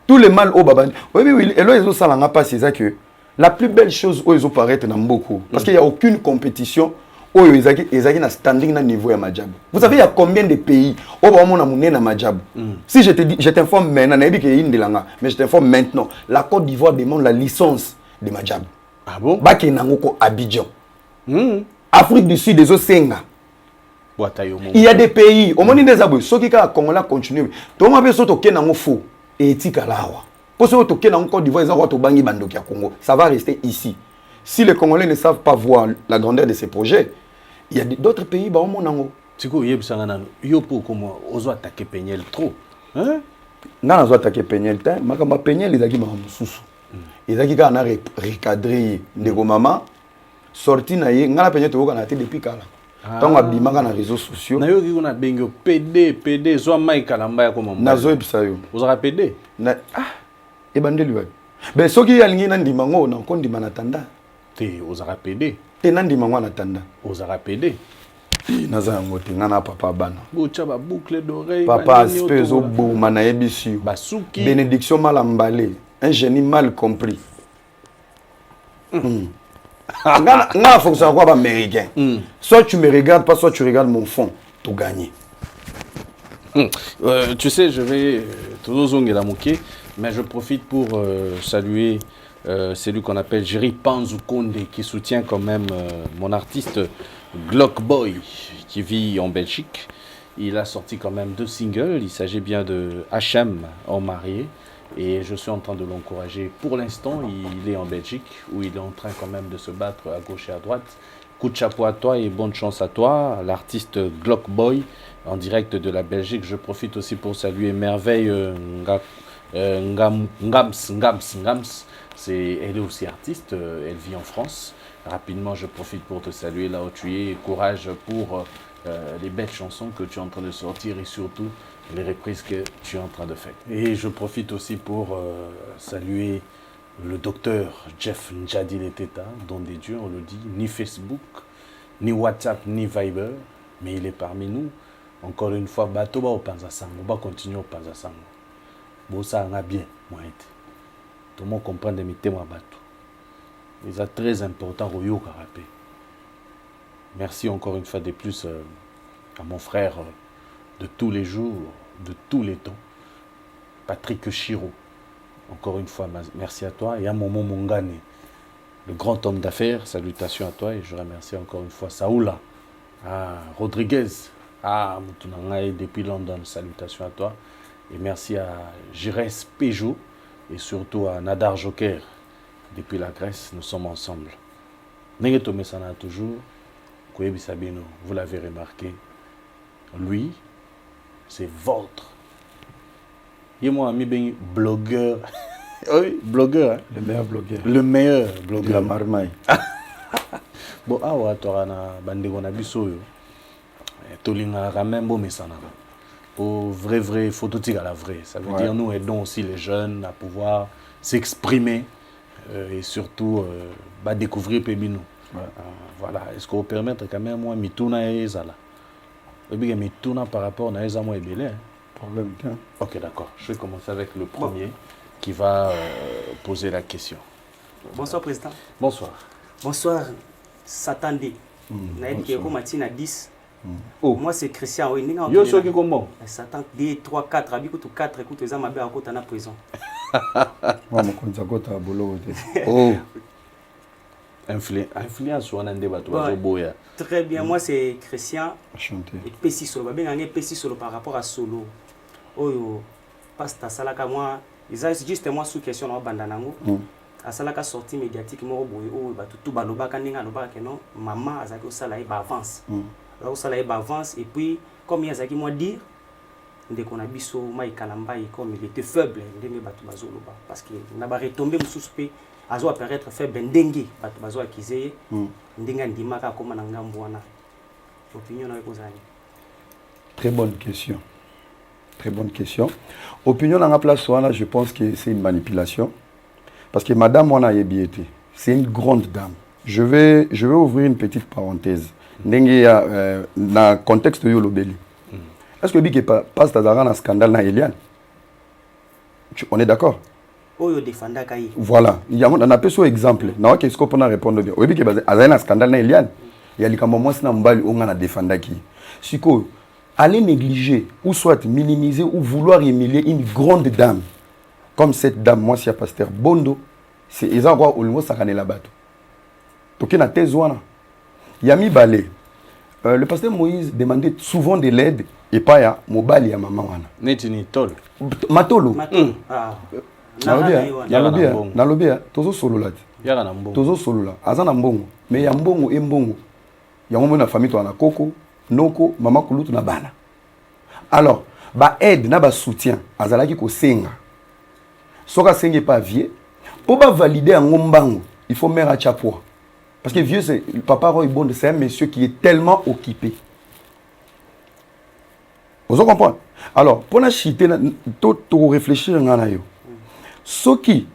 tout le mal au babandi oui elo ezo salanga pas c'est ça que la plus belle chose où ils ont paraître na mboko parce qu'il y a aucune compétition où ezaki na standing na niveau ya Madjabou. Vous savez il y a combien de pays où on a monnaie na Madjabou. Si je te dis je t'informe maintenant na ebike indelanga mais je t'informe maintenant la Côte d'Ivoire demande la licence de Madjabou. Ah bon? Baki nangoko Abidjan. Afrique du Sud des Osenga. Il y a des pays au monde des abou ceux qui ka Congolais continuer. To mo be so to kenango fo et tikalawa. Pour ceux to kenango Côte d'Ivoire ezako to bangi bandoki ya Congo. Ça va rester ici. Si les Congolais ne savent pas voir la grandeur de ces projets, il y a d'autres pays bah au monde. Tiko yebisanga nano yo po comment ozo attaquer Peñel trop hein na ozo attaquer Peñel ta makamba Peñel ezaki ma mususu ezaki ka na recadrer ndeko mama sorti na ye ngala Peñel to kana te depuis kala tant abimaka na réseaux sociaux na yo ki kuna bengo PD zo Mike Alamba ya koma na zo ebisa yo ozaka PD na e bandeli ba ben soki alingi na ndimango na kondima na tanda te ozaka PD te na ndimango na tanda ozaka PD naza yango te ngana papa bana bocha ba boucle d'oreille papa aspezo bouma na yebisi basuki bénédiction mal emballée un génie mal compris ngana faut que ça soit américain soit tu me regardes pas soit tu regardes mon fond tout gagner tu sais je vais toujours zongela moké mais je profite pour saluer celui qu'on appelle Jerry Panzu Konde qui soutient quand même mon artiste Glock Boy qui vit en Belgique. Il a sorti quand même 2 singles. Il s'agit bien de HM en marié. Et je suis en train de l'encourager. Pour l'instant, il est en Belgique où il est en train quand même de se battre à gauche et à droite. Coup de chapeau à toi et bonne chance à toi. L'artiste Glock Boy en direct de la Belgique. Je profite aussi pour saluer Merveille Ngams. Elle est aussi artiste. Elle vit en France. Rapidement, je profite pour te saluer là où tu es. Courage pour les belles chansons que tu es en train de sortir et surtout les reprises que tu es en train de faire. Et je profite aussi pour saluer le docteur Jeff Njadi Leteta, don des dieux, on le dit, ni Facebook, ni WhatsApp, ni Viber, mais il est parmi nous. Encore une fois, bateau va au Panzasango, on va continuer au Panzasango. Bon, ça en a bien, moi. Tout le monde comprend des témoins bateau. C'est très important au Yo Karapé. Merci encore une fois de plus à mon frère de tous les jours, de tous les temps, Patrick Chiro. Encore une fois, merci à toi. Et à Momo Mongane, le grand homme d'affaires, salutations à toi. Et je remercie encore une fois Saoula, à Rodriguez, à Moutounangaï depuis London, salutations à toi. Et merci à Jérès Peugeot et surtout à Nadar Joker, depuis la Grèce, nous sommes ensemble. Nengeto Messana toujours, Kouyebi Sabino, vous l'avez remarqué, lui, c'est votre. Et moi, ami ben blogueur. Oui, blogueur. Hein? Le meilleur blogueur. Le meilleur blogueur. De la marmaille. Bon, awa torana bandego na biso yo. Tolinga ramembo mesana. Pour vrai phototique à la vraie. Ça veut dire nous aidons aussi les jeunes à pouvoir s'exprimer et surtout découvrir Pébino. Voilà. Est-ce qu'on peut permettre quand même moi mituna ezala. Et mituna par rapport à ezamo ebele. Problème. Ok, d'accord. Je vais commencer avec le premier qui va poser la question. Bonsoir, Président. Bonsoir. Bonsoir, Satandé. Naïdiko Matina 10. Oh. Moi, c'est Christian. Yo, so qui comment? Satan 2, 3, 4. Abikoto 4, écoute, ils ont ma belle à côté de la prison. Moi, je suis à Bolo. Oh. Influence sur un débat. Très bien, moi, c'est Christian. Enchanté. Et Pessi Solo. Bien, Pessi Solo par rapport à Solo. Oh, Pasta Salaka, moi, c'est juste moi sous question dans Bandanango. À Salaka sortie médiatique, moi, tout baloba, quand il non, maman, a zaki au salaire, avance. Au salaire, avance. Et puis, comme il y a zaki, moi, dire, dès qu'on a biso, moi, comme il était faible, parce qu'il n'a pas retombé, sous azo apparaître faible, dengue, bazo akizé, ndenga ndimaka comme un ngambouana. Opinion avec vos amis. Très bonne question. Très bonne question. Opinion dans la place, là, je pense que c'est une manipulation. Parce que madame Wana Yebiete, c'est une grande dame. Je vais ouvrir une petite parenthèse. Dans le contexte de Yolobeli. Est-ce que Biki passe dans un scandale dans Eliane? On est d'accord? Voilà. Il y a un peu ce exemple. Non, qu'est-ce qu'on peut répondre bien? Oui, il y a un scandale dans Eliane. Il y a des moments où on a défendu qui. Si vous allez négliger, ou soit minimiser, ou vouloir humilier une grande dame, comme cette dame, moi, c'est pasteur Bondo, c'est exactement où le mot s'est là-bas. Donc, il y a thèse. Il y a mis balai. Le pasteur Moïse demandait souvent de l'aide et pas ya mobile ya maman wana. Netini tol. Matolo. Matolo. Nalobia tozo solo là. Yaka na mbongo. Tozo solo là. Azana mbongo. Mais ya mbongo e mbongo. Ya mbongo na famille to na koko, noko, mama kulutu na bana. Alors, ba aide na ba soutien azalaki ko senga. Soka senge pas vieux. Pour ba valider un ngombango, il faut mettre à chapeau. Parce que vieux, c'est le papa Roy Bond, c'est un monsieur qui est tellement occupé. Vous comprenez? Alors, pour la chiter, tout réfléchir, ce qui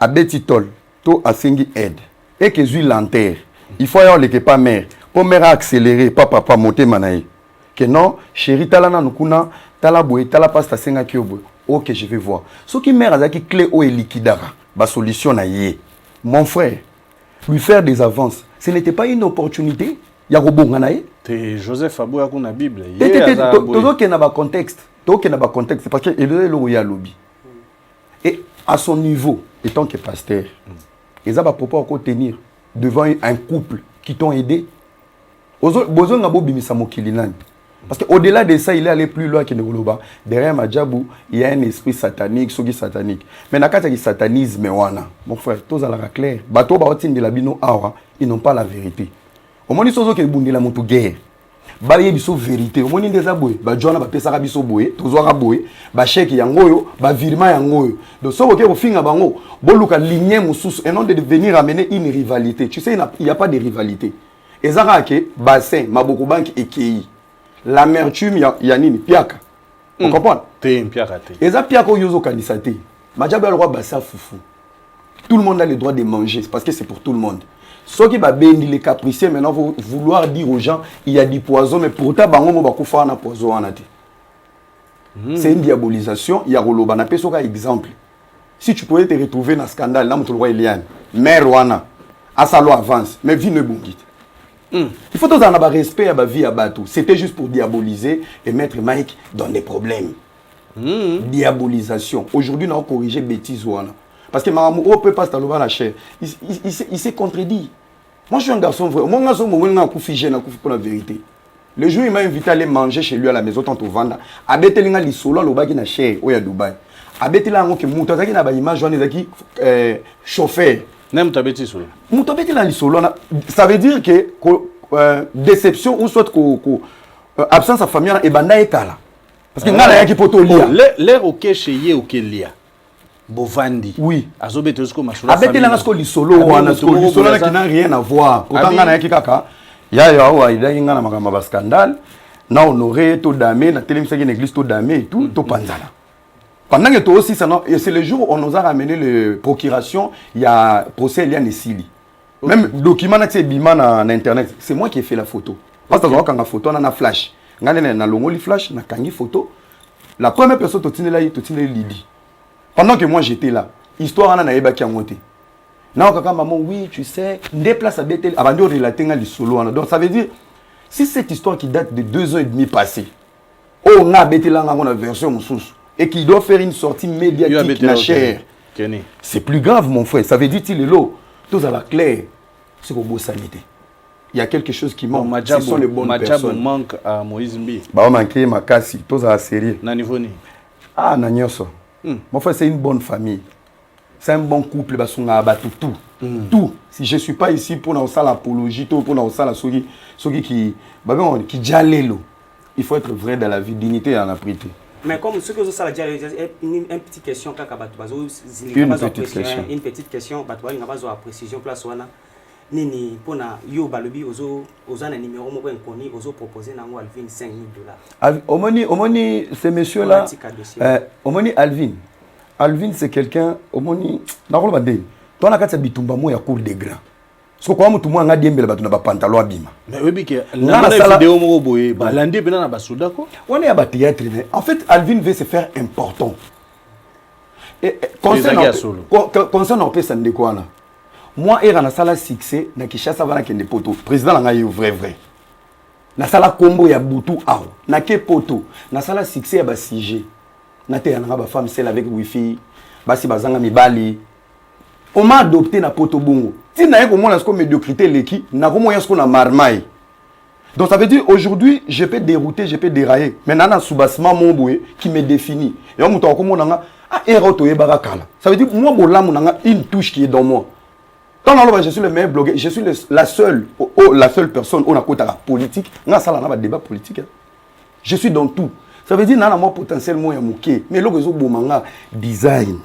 a des titles, tout a sengi aide, et que je l'enterre, il faut y avoir les pas mère, pour mère accélérer, pas papa monter manaï. Que non, chérie, talana nukuna, talaboué, talapasta senga kyobo. Ok, je vais voir. Ce qui mère a qui clé au et liquidara, ba solution na yé. Mon frère, lui faire des avances, ce n'était pas une opportunité. Il y a Robonganaï. C'est Joseph Abou à la Bible. Il y a un contexte. Contexte parce qu'il est là lobby. Et à son niveau, étant que pasteur, ils ont propos à tenir devant un couple qui t'ont aidé. Parce qu'au-delà de ça, il est allé plus loin que Ngoloba. Derrière Madjabou, il y a un esprit satanique, satanique. Mais dans le cas du satanisme, mon frère, tout ça est clair. Bateau de la bino aura, ils n'ont pas la vérité. Au moins, ils sont que la moto guerre. Baye biso vérité. Au moins, ils des aboués. Ba John ba pesa biso boé, tozo aboué. Ba chèque yangoyo, ba virement yangoyo. Donc, ça, ok, au fin bango, boluka lignée moussous, et non de venir amener une rivalité. Tu sais, il n'y a pas de rivalité. Et ça, bassin, maboko bank et kei. L'amertume, il y a nini, piaka. Vous comprenez? Et ça, Pierre Koyozo Kanisate. Madjabé a le droit de bassa foufou. Tout le monde a le droit de manger, parce que c'est pour tout le monde. Ceux qui va bénir les capricieux, maintenant, vont vouloir dire aux gens, il y a du poison, mais pourtant, il y a un poison. C'est une diabolisation. Il y a un exemple. Si tu pouvais te retrouver dans un scandale, là, tu le vois, mère Wana, Asalo avance, mais vie ne bouge. Il faut avoir un respect à la vie à Batou. C'était juste pour diaboliser et mettre Mike dans des problèmes. Diabolisation. Aujourd'hui, on a corrigé bêtises. Parce que Maramou peut pas se trouver la chair. Il s'est contredit. Moi, je suis un garçon vrai. Moi, je suis un figé pour la vérité. Le jour où il m'a invité à aller manger chez lui à la maison, tant au Vanda, à Betelinga, il solo, le bagi na chair, au Dubaï. À Betelinga, qui monte, il y a une image, il y a chauffeur. Ça veut dire que déception ou soit absence de famille et banda est là. Parce que nous avons qui poto lia. L'air ok chez ye ok lia. Bovandi. Oui. Azobete sko masula. Abete la ngasko lisolo wana sko lisolo qui n'a rien à voir. Pourtant ngana yaki kaka. Ya wa ida ngana makamba ba scandale. Na honoré to damé na télévision une église to damé et tout to panzala. Pendant que toi aussi et c'est le jour où on nous a ramené le procuration, il y a procès Eliane Sili. Même document na bima na internet, c'est moi qui ai fait la photo. Parce que quand la photo na flash. Ngane na longoli flash na kangi photo. La première personne totine là, totine Lidi. Pendant que moi j'étais là, histoire na eba ki monté. Na kaka maman oui, tu sais, déplace à Bethel avant de relater nga lisolo. Donc ça veut dire si cette histoire qui date de 2 ans et demi passé. Oh na Bethel nga on a version moussous et qui doit faire une sortie médiatique na cher. C'est plus grave mon frère, ça veut dire il est là. Tout à la claire, c'est pour sanité. Il y a quelque chose qui manque. Ce sont les bonnes personnes. Manque à Moïse Mbi. Bah, on manque Makassi, tout à la série. Nanivoni. Ah, Nanyoso. Mon frère, c'est une bonne famille. C'est un bon couple. Bah, on a battu tout. Tout. Si je ne suis pas ici pour nous faire l'apologie, pour nous faire la souris, qui jalelo. Il faut être vrai dans la vie, dignité et en aprité. Mais comme ce que vous savez déjà, une petite question, une petite question, il n'y a pas de précision place nini pona yo balobi ozo na numéro moko inconnu ozo proposer nango Alvin $5,000. Omoni ce monsieur là Omoni Alvin c'est quelqu'un omoni na ko ba de to na katsa bitumba mo ya cour des grands so ko mutu mo nga diembela batu na ba pantalon abima mais webi ke na vidéo moko boye balandi bena na basuda ko on est à ba théâtre mais en fait Alvin veut se faire important et concernant pesa ndekwana. Moi, je suis un succès, je suis un poto. Le président est vrai. Je suis un combo ya Boutou Ao. Je suis un poto. Je suis un succès à Bassigé. Je suis un femme seule avec Wi-Fi. Je suis un Mibali. On m'a adopté na poto bongo. Si je suis une médiocrité, je suis un marmaille. Donc ça veut dire aujourd'hui, je peux dérouter, je peux dérailler. Mais il y a un soubassement qui me définit. Et on ça veut dire que moi, j'ai une touche qui est dans moi. Je suis le meilleur blogueur, je suis la seule personne où on a la politique. On a un débat politique. Je suis dans tout. Ça veut dire que moi potentiellement il y a mouké, mais là je suis un design.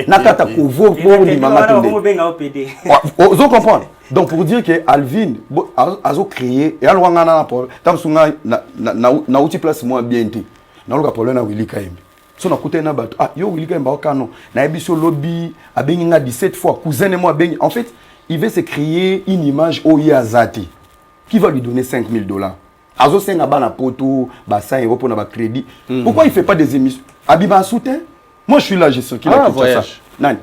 Nakata kovo ni mama tende. Vous comprenez? Donc pour dire que Alvin a créé et alors on a un problème. Tam sunga na outil place moi bien té. Na lo ka problème na Willy Kaembe. So na kote na bato yo Willy Kaembe ba kano na ebiso lobby abengi nga 17 fois cousin et moi bengi. En fait, il veut se créer une image Oyazati qui va lui donner $5,000. Azo senga bana poto ba 100 € pour na ba crédit. Pourquoi il fait pas des émissions? Abiba soutien? Moi je suis là, je circule à voyage. Nani?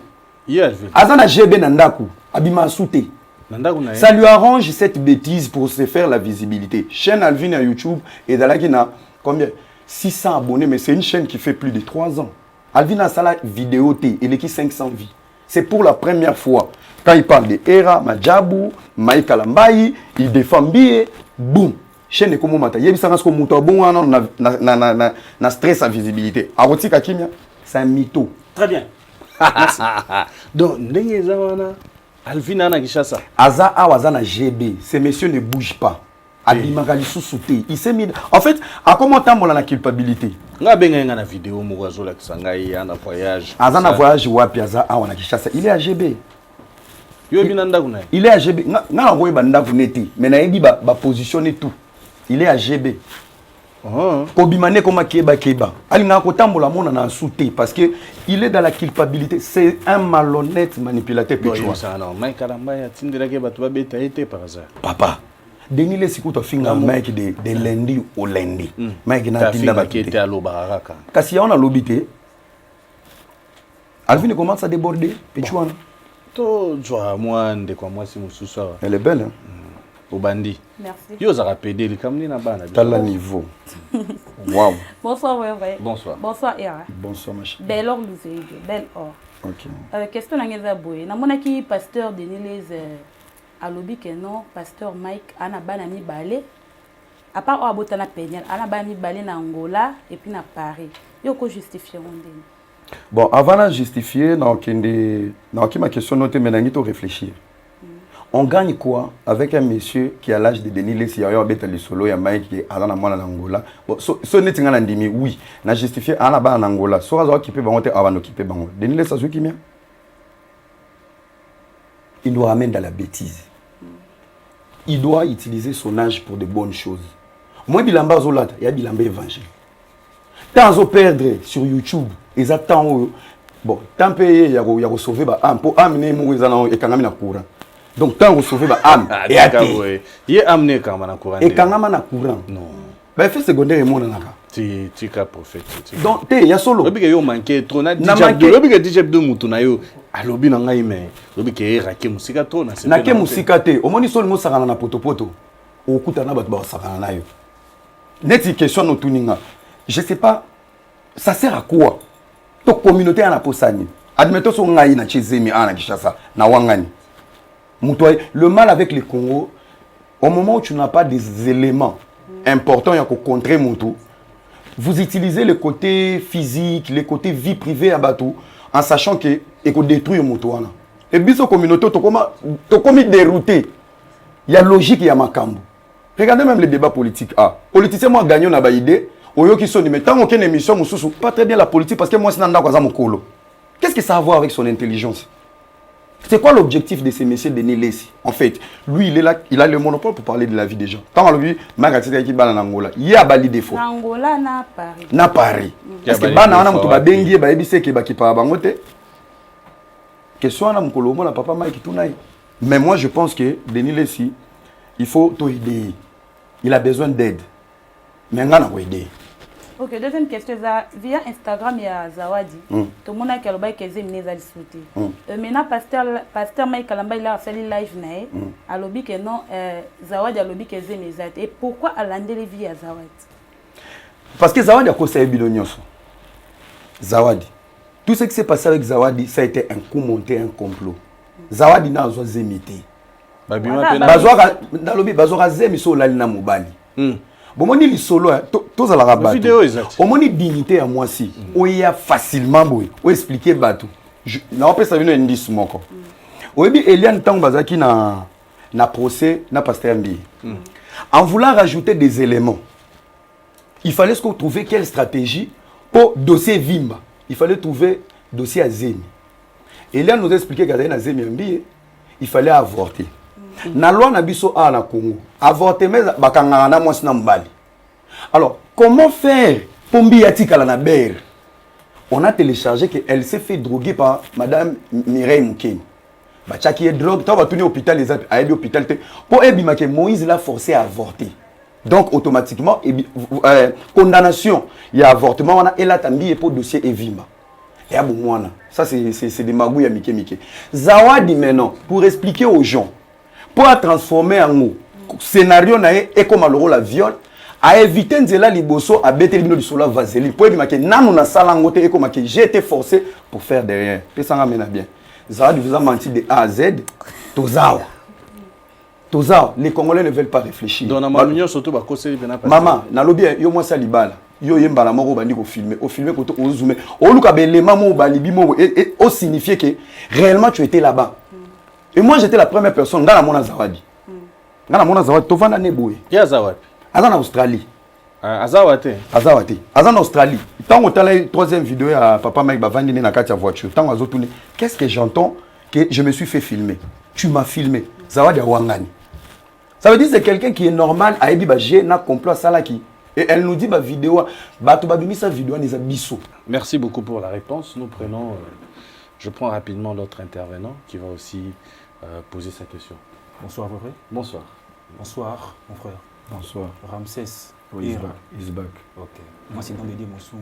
Hier. Azana GB Nandaku, Abima soutien. Ça lui arrange cette bêtise pour se faire la visibilité. Chaîne Alvin à YouTube et dans la Guinée, combien? 600 abonnés, mais c'est une chaîne qui fait plus de 3 ans. Alvin a sa vidéo T, il est qui 500 vies. C'est pour la première fois. Quand il parle de Era, Madjabou, Maïka Lambayi, il défend Bié, boum. Chaîne est comme Mata. Il y a un stress à visibilité. Arotika Kimia, c'est un mytho. Très bien. Merci. Donc, Alvin a Kishasa. Aza Awazana GB, ces messieurs ne bougent pas. Il s'est mis. En fait, à comment t'as la culpabilité? Nga benga nga na vidéo mourazo la kisanga yana voyage. Azana voyage wapi aza awana Kishasa. Il est à GB. Yo binanda kuna. Il est à GB. Nga ngoye banda kuneti. Mais na yebi ba positionner tout. Il est à GB. Kobimane comme keba. Alina kotambola mona na souté parce que il est dans la culpabilité. C'est un malhonnête manipulateur. Papa, Denis les sikuta finga Mike de lundi au lundi. Mike na tinda bakite alo baraka. Kasi on a lobité. Alvin commence à déborder. Pechuana. To joa moi de quoi moi si mususa. Elle est belle hein. Au bandi. Merci. Yo za pédé le kamni na bana. T'as le niveau. Waouh. Bonsoir ouais. Bonsoir. Bonsoir Ira. Bonsoir ma chérie. Belle or Louise, belle or. OK. Question na ngeza boye. Na mona ki pasteur Denis les alobi que non pasteur Mike ana bana mi balé. À part abotana Peniel, ana bana mi balé na Angola et puis na Paris. Yo ko justifier ondeni. Bon, avant de justifier, ma question notée, mais il faut réfléchir. On gagne quoi avec un monsieur qui a l'âge de Denis Lessi, il y a un solo, il y a Mike qui est à Angola. Bon, ce n'est pas un demi, oui, on a justifié en Angola. Soit on a occupé, on a occupé. Denis Lessi, c'est qui est. Il nous ramène dans la bêtise. Il doit utiliser son âge pour de bonnes choses. Moi, Bilamba Zolat, il y a Bilamba Évangile. Tant de perdre sur YouTube, ils attendent. Bon, tant payé, il y a sauvé ma âme. Pour amener mon résident et quand même na courant. Donc, tant de sauver ma âme. Et à terre. Il est amené quand même na courant. Et quand même na courant. Non. Ben, fait secondaire et mon naka. Tu es prophète. Donc, il y a solo. Lobi que yo manqué trop na DJ de mutuna yo. Alobi na ngai me. Lobi que rake musika trop na. Na ke musika te. Omoni solo mo sakana na potopoto. Okuta na bato ba sakana na yo. Neti question no tuninga. Je ne sais pas, ça sert à quoi? Ta communauté en a posani. Admettons son ngaï na Chizemi ana Kishasa na Wangani. Le mal avec le Congo, au moment où tu n'as pas des éléments importants à contrer Moutou, vous utilisez le côté physique, le côté vie privée à Batou, en sachant que et qu'on détruit Moutou. Et bien cette communauté, tu comme dérouté. Il y a logique, il y a makambo. Regardez même les débats politiques. Ah, politiciens moi gagnent na ba idée. Mais tant qu'une émission, pas très bien la politique parce que moi, c'est un mokolo. Qu'est-ce que ça a à voir avec son intelligence? C'est quoi l'objectif de ces messieurs Denis Lessi? En fait, lui, il est là, il a le monopole pour parler de la vie des gens. Tant que lui, Magatita qui bat en Angola, il y a bali défaut. Angola, na Paris. Na Paris. Parce que banana mutu babengi ba ebise ke ba ki pa bangote. Question na mokolo mo na papa Mike Tunai. Mais moi, je pense que Denis Lessi, il faut tout aider. Il a besoin d'aide. Mais on a aider. Ok, deuxième question, via Instagram, il y a Zawadi. Tout le monde a dit qu'il y a des soucis. Maintenant, pasteur Mike Kalamba, il a fait le live. Il a dit que non, Zawadi a dit qu'il y a des soucis. Et pourquoi il a dit via Zawadi? Parce que Zawadi a conseillé Bilognos. Zawadi. Tout ce qui s'est passé avec Zawadi, ça a été un coup monté, un complot. Zawadi n'a pas zémité. Bazora zémi so lalina mobali. Bon, on dit solo, tous à la rabat. On dit dignité à moi si. On y a facilement boy. On expliquer batou. Na pas ça vient un indice moko. On dit Eliane Tang Bazaki na procès na pasteur Mbi. En voulant rajouter des éléments, il fallait qu'on trouve quelle stratégie pour dossier Vimba. Il fallait trouver dossier à Zemi. Eliane nous a expliqué qu'à Zemi Mbi, il fallait avorter. Na loi na biso a na Congo avorter mais bakanga na mwasi na mbali. Alors comment faire pour mbiatika la na ber? On a téléchargé qu'elle s'est fait droguer par madame Mireille Moukeni. Ba tchaki est drogue, toi va tourner hôpital les a à hôpital pour ebima que Moïse l'a forcé à avorter. Donc automatiquement condamnation, il y a avortement on a et là tambi pour dossier Evima. Et à Boumouana. Ça c'est des magouilles à Mike. Zawadi maintenant pour expliquer aux gens pour transformer en scénario et comme la viol à éviter de la liboso à bêter le solo vaseline pour dire que nan na sala ngote et comme que j'ai été forcé pour faire derrière et ça ramène bien ça vous a menti de A à Z tozao les Congolais ne veulent pas réfléchir donc na maminyo surtout ba conseiller bien pas maman na lobby yo moi ça libala yo yembala moko bandi ko filmer au filmer ko to zoomer au luka belema mo balibi mo et au signifier que réellement tu étais là-bas. Et moi j'étais la première personne dans la mona Zawadi. Dans la mona Zawadi tovana neboué. Qui a Zawadi? En Australie. Azawate. En Australie. Tant que la troisième vidéo à papa Mike Bavandi na katia voiture. Tant que tourné. Qu'est-ce que j'entends que je me suis fait filmer. Tu m'as filmé. Zawadi a Wangani. Ça veut dire que c'est quelqu'un qui est normal à Ebi Bagé na complot salaki. Et elle nous dit, bah, vidéo, bah, tu vas donner sa vidéo, les abissous. Merci beaucoup pour la réponse. Nous prenons, je prends rapidement l'autre intervenant qui va aussi poser sa question. Bonsoir, vrai. Bonsoir. Bonsoir, mon frère. Bonsoir. Ramsès. Oui, he's back. Ok. Moi, c'est dans le Moussou,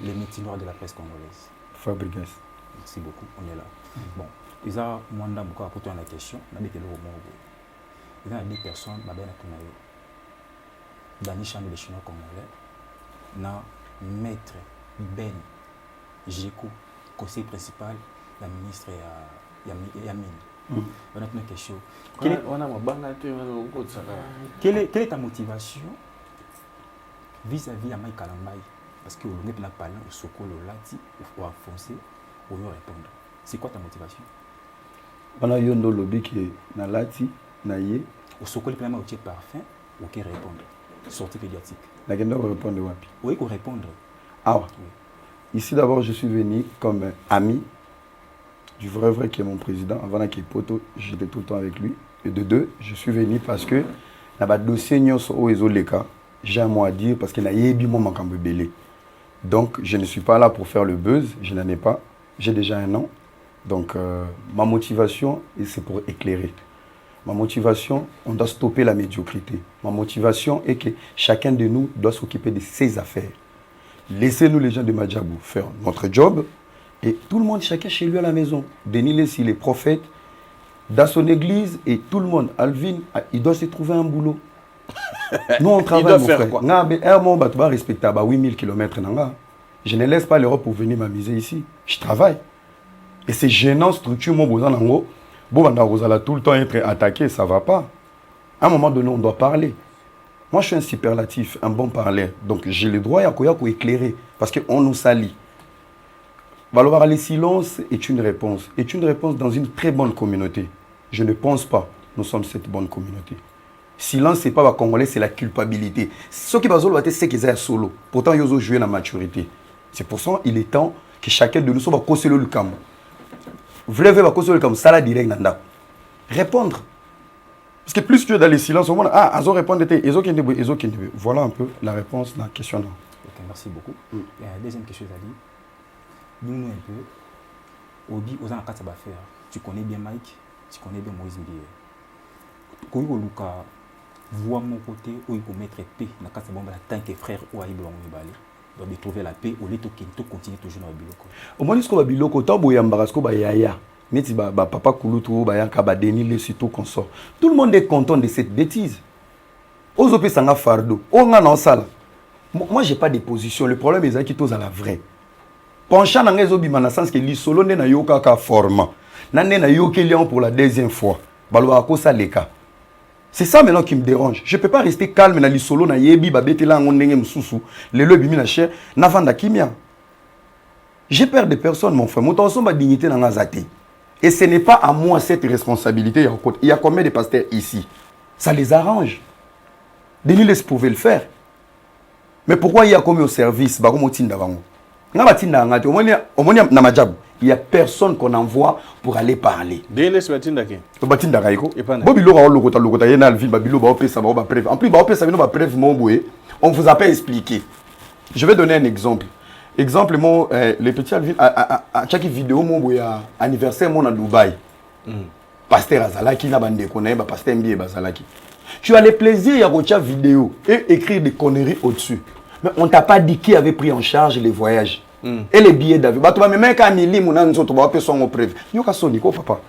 les métiers noirs de la presse congolaise. Fabregas. Merci beaucoup, on est là. Bon, ils ont moins d'un beaucoup à répondre à la question. On a des il y a des personnes, ma belle dans les chambres des Chinois congolais, na maître Ben Djeko, conseiller principal, la ministre Yamine. On a une question. Quelle est ta motivation vis-à-vis de Mike Kalambay? Parce que on est parlé au Sokolo Lati, ou à foncer, ou à répondre. C'est quoi ta motivation? On a eu un lobby qui est na Lati, na Ye. Au Sokolo, il y a un parfum, ou qui répondre. Sortie pédiatrique. La question de répondre wapi? Oui, pour répondre. Ah ouais. Oui. Ici d'abord, je suis venu comme ami du vrai qui est mon président. Avant qu'il y ait Poto, j'étais tout le temps avec lui. Et de deux, je suis venu parce que dans le dossier j'ai un mot à dire parce qu'il y a eu mon belé. Donc, je ne suis pas là pour faire le buzz, je n'en ai pas. J'ai déjà un an. Donc, ma motivation, c'est pour éclairer. Ma motivation, on doit stopper la médiocrité. Ma motivation est que chacun de nous doit s'occuper de ses affaires. Laissez-nous, les gens de Madjabou, faire notre job. Et tout le monde, chacun chez lui à la maison. Denis Lessi, les prophètes, dans son église, et tout le monde, Alvin, il doit se trouver un boulot. Nous, on travaille, mon frère. Quoi? Tu vas respecter 8000 km. Je ne laisse pas l'Europe pour venir m'amuser ici. Je travaille. Et c'est gênant, structure, mon besoin en haut. Bon, vous allez tout le temps être attaqué, ça ne va pas. À un moment donné, on doit parler. Moi, je suis un superlatif, un bon parleur. Donc, j'ai le droit à éclairer, parce qu'on nous salit. Valoir le silence est une réponse. Est une réponse dans une très bonne communauté. Je ne pense pas nous sommes cette bonne communauté. Silence, ce n'est pas la Congolais, c'est la culpabilité. Ce qui va se passer, c'est qu'ils sont solo. Pourtant, ils ont joué la maturité. C'est pour ça qu'il est temps que chacun de nous soit causer le camp. Vous voulez faire causer le camp, ça la direct nanda. Répondre. Parce que plus tu es dans le silence, on va ils ont répondu, ils ont. Voilà un peu la réponse à la question. Ok, merci beaucoup. Il y a une deuxième question à dire. Dis-nous un peu, Obi, aux ancats, ça va faire. Tu connais bien Mike, tu connais bien Moïse Mbié. Quand il y a voix mon côté, où il faut mettre paix dans la bombe, tant que frère ou à Iblo, on doit trouver la paix au lieu de continuer toujours dans le biloko. Au moins, ce qu'on va biloko, tant que Yambarasko, yaya. Mais si papa Kouloutou, Denis, les surtout qu'on sort. Tout le monde est content de cette bêtise. Aux opé sanga fardo. On a en salle. Moi, j'ai pas de position. Le problème est qu'ils sont à la vraie. Penchant dans les obi dans sens que li solo ne na yoka ka forma. Nane na yoke lion pour la deuxième fois. Balwa ko ça les cas. C'est ça maintenant qui me dérange. Je peux pas rester calme na li solo na yebi ba betela ngondenge msusu. Le lobi mi na cher na vanda kimia. J'ai peur de personne mon frère. Mon tension ma dignité na ngazate. Et ce n'est pas à moi cette responsabilité. Il y a combien de pasteurs ici? Ça les arrange. Denis les pouvait le faire. Mais pourquoi il y a combien au service? Ba ko tinda bango. Il n'y a personne qu'on envoie pour aller parler. En plus, on ne vous a pas expliqué. Je vais donner un exemple. Exemple, les petits Alvin, à chaque vidéo, mon anniversaire, mon à Dubaï. Pasteur Azalaki, pasteur Mbié Bazalaki. Tu as le plaisir de regarder vidéo et écrire des conneries au-dessus. Mais on ne t'a pas dit qui avait pris en charge les voyages. Et les billets d'avion. Tu vas même quand il lit, tu vas faire son preuve. Il y a son nico, papa.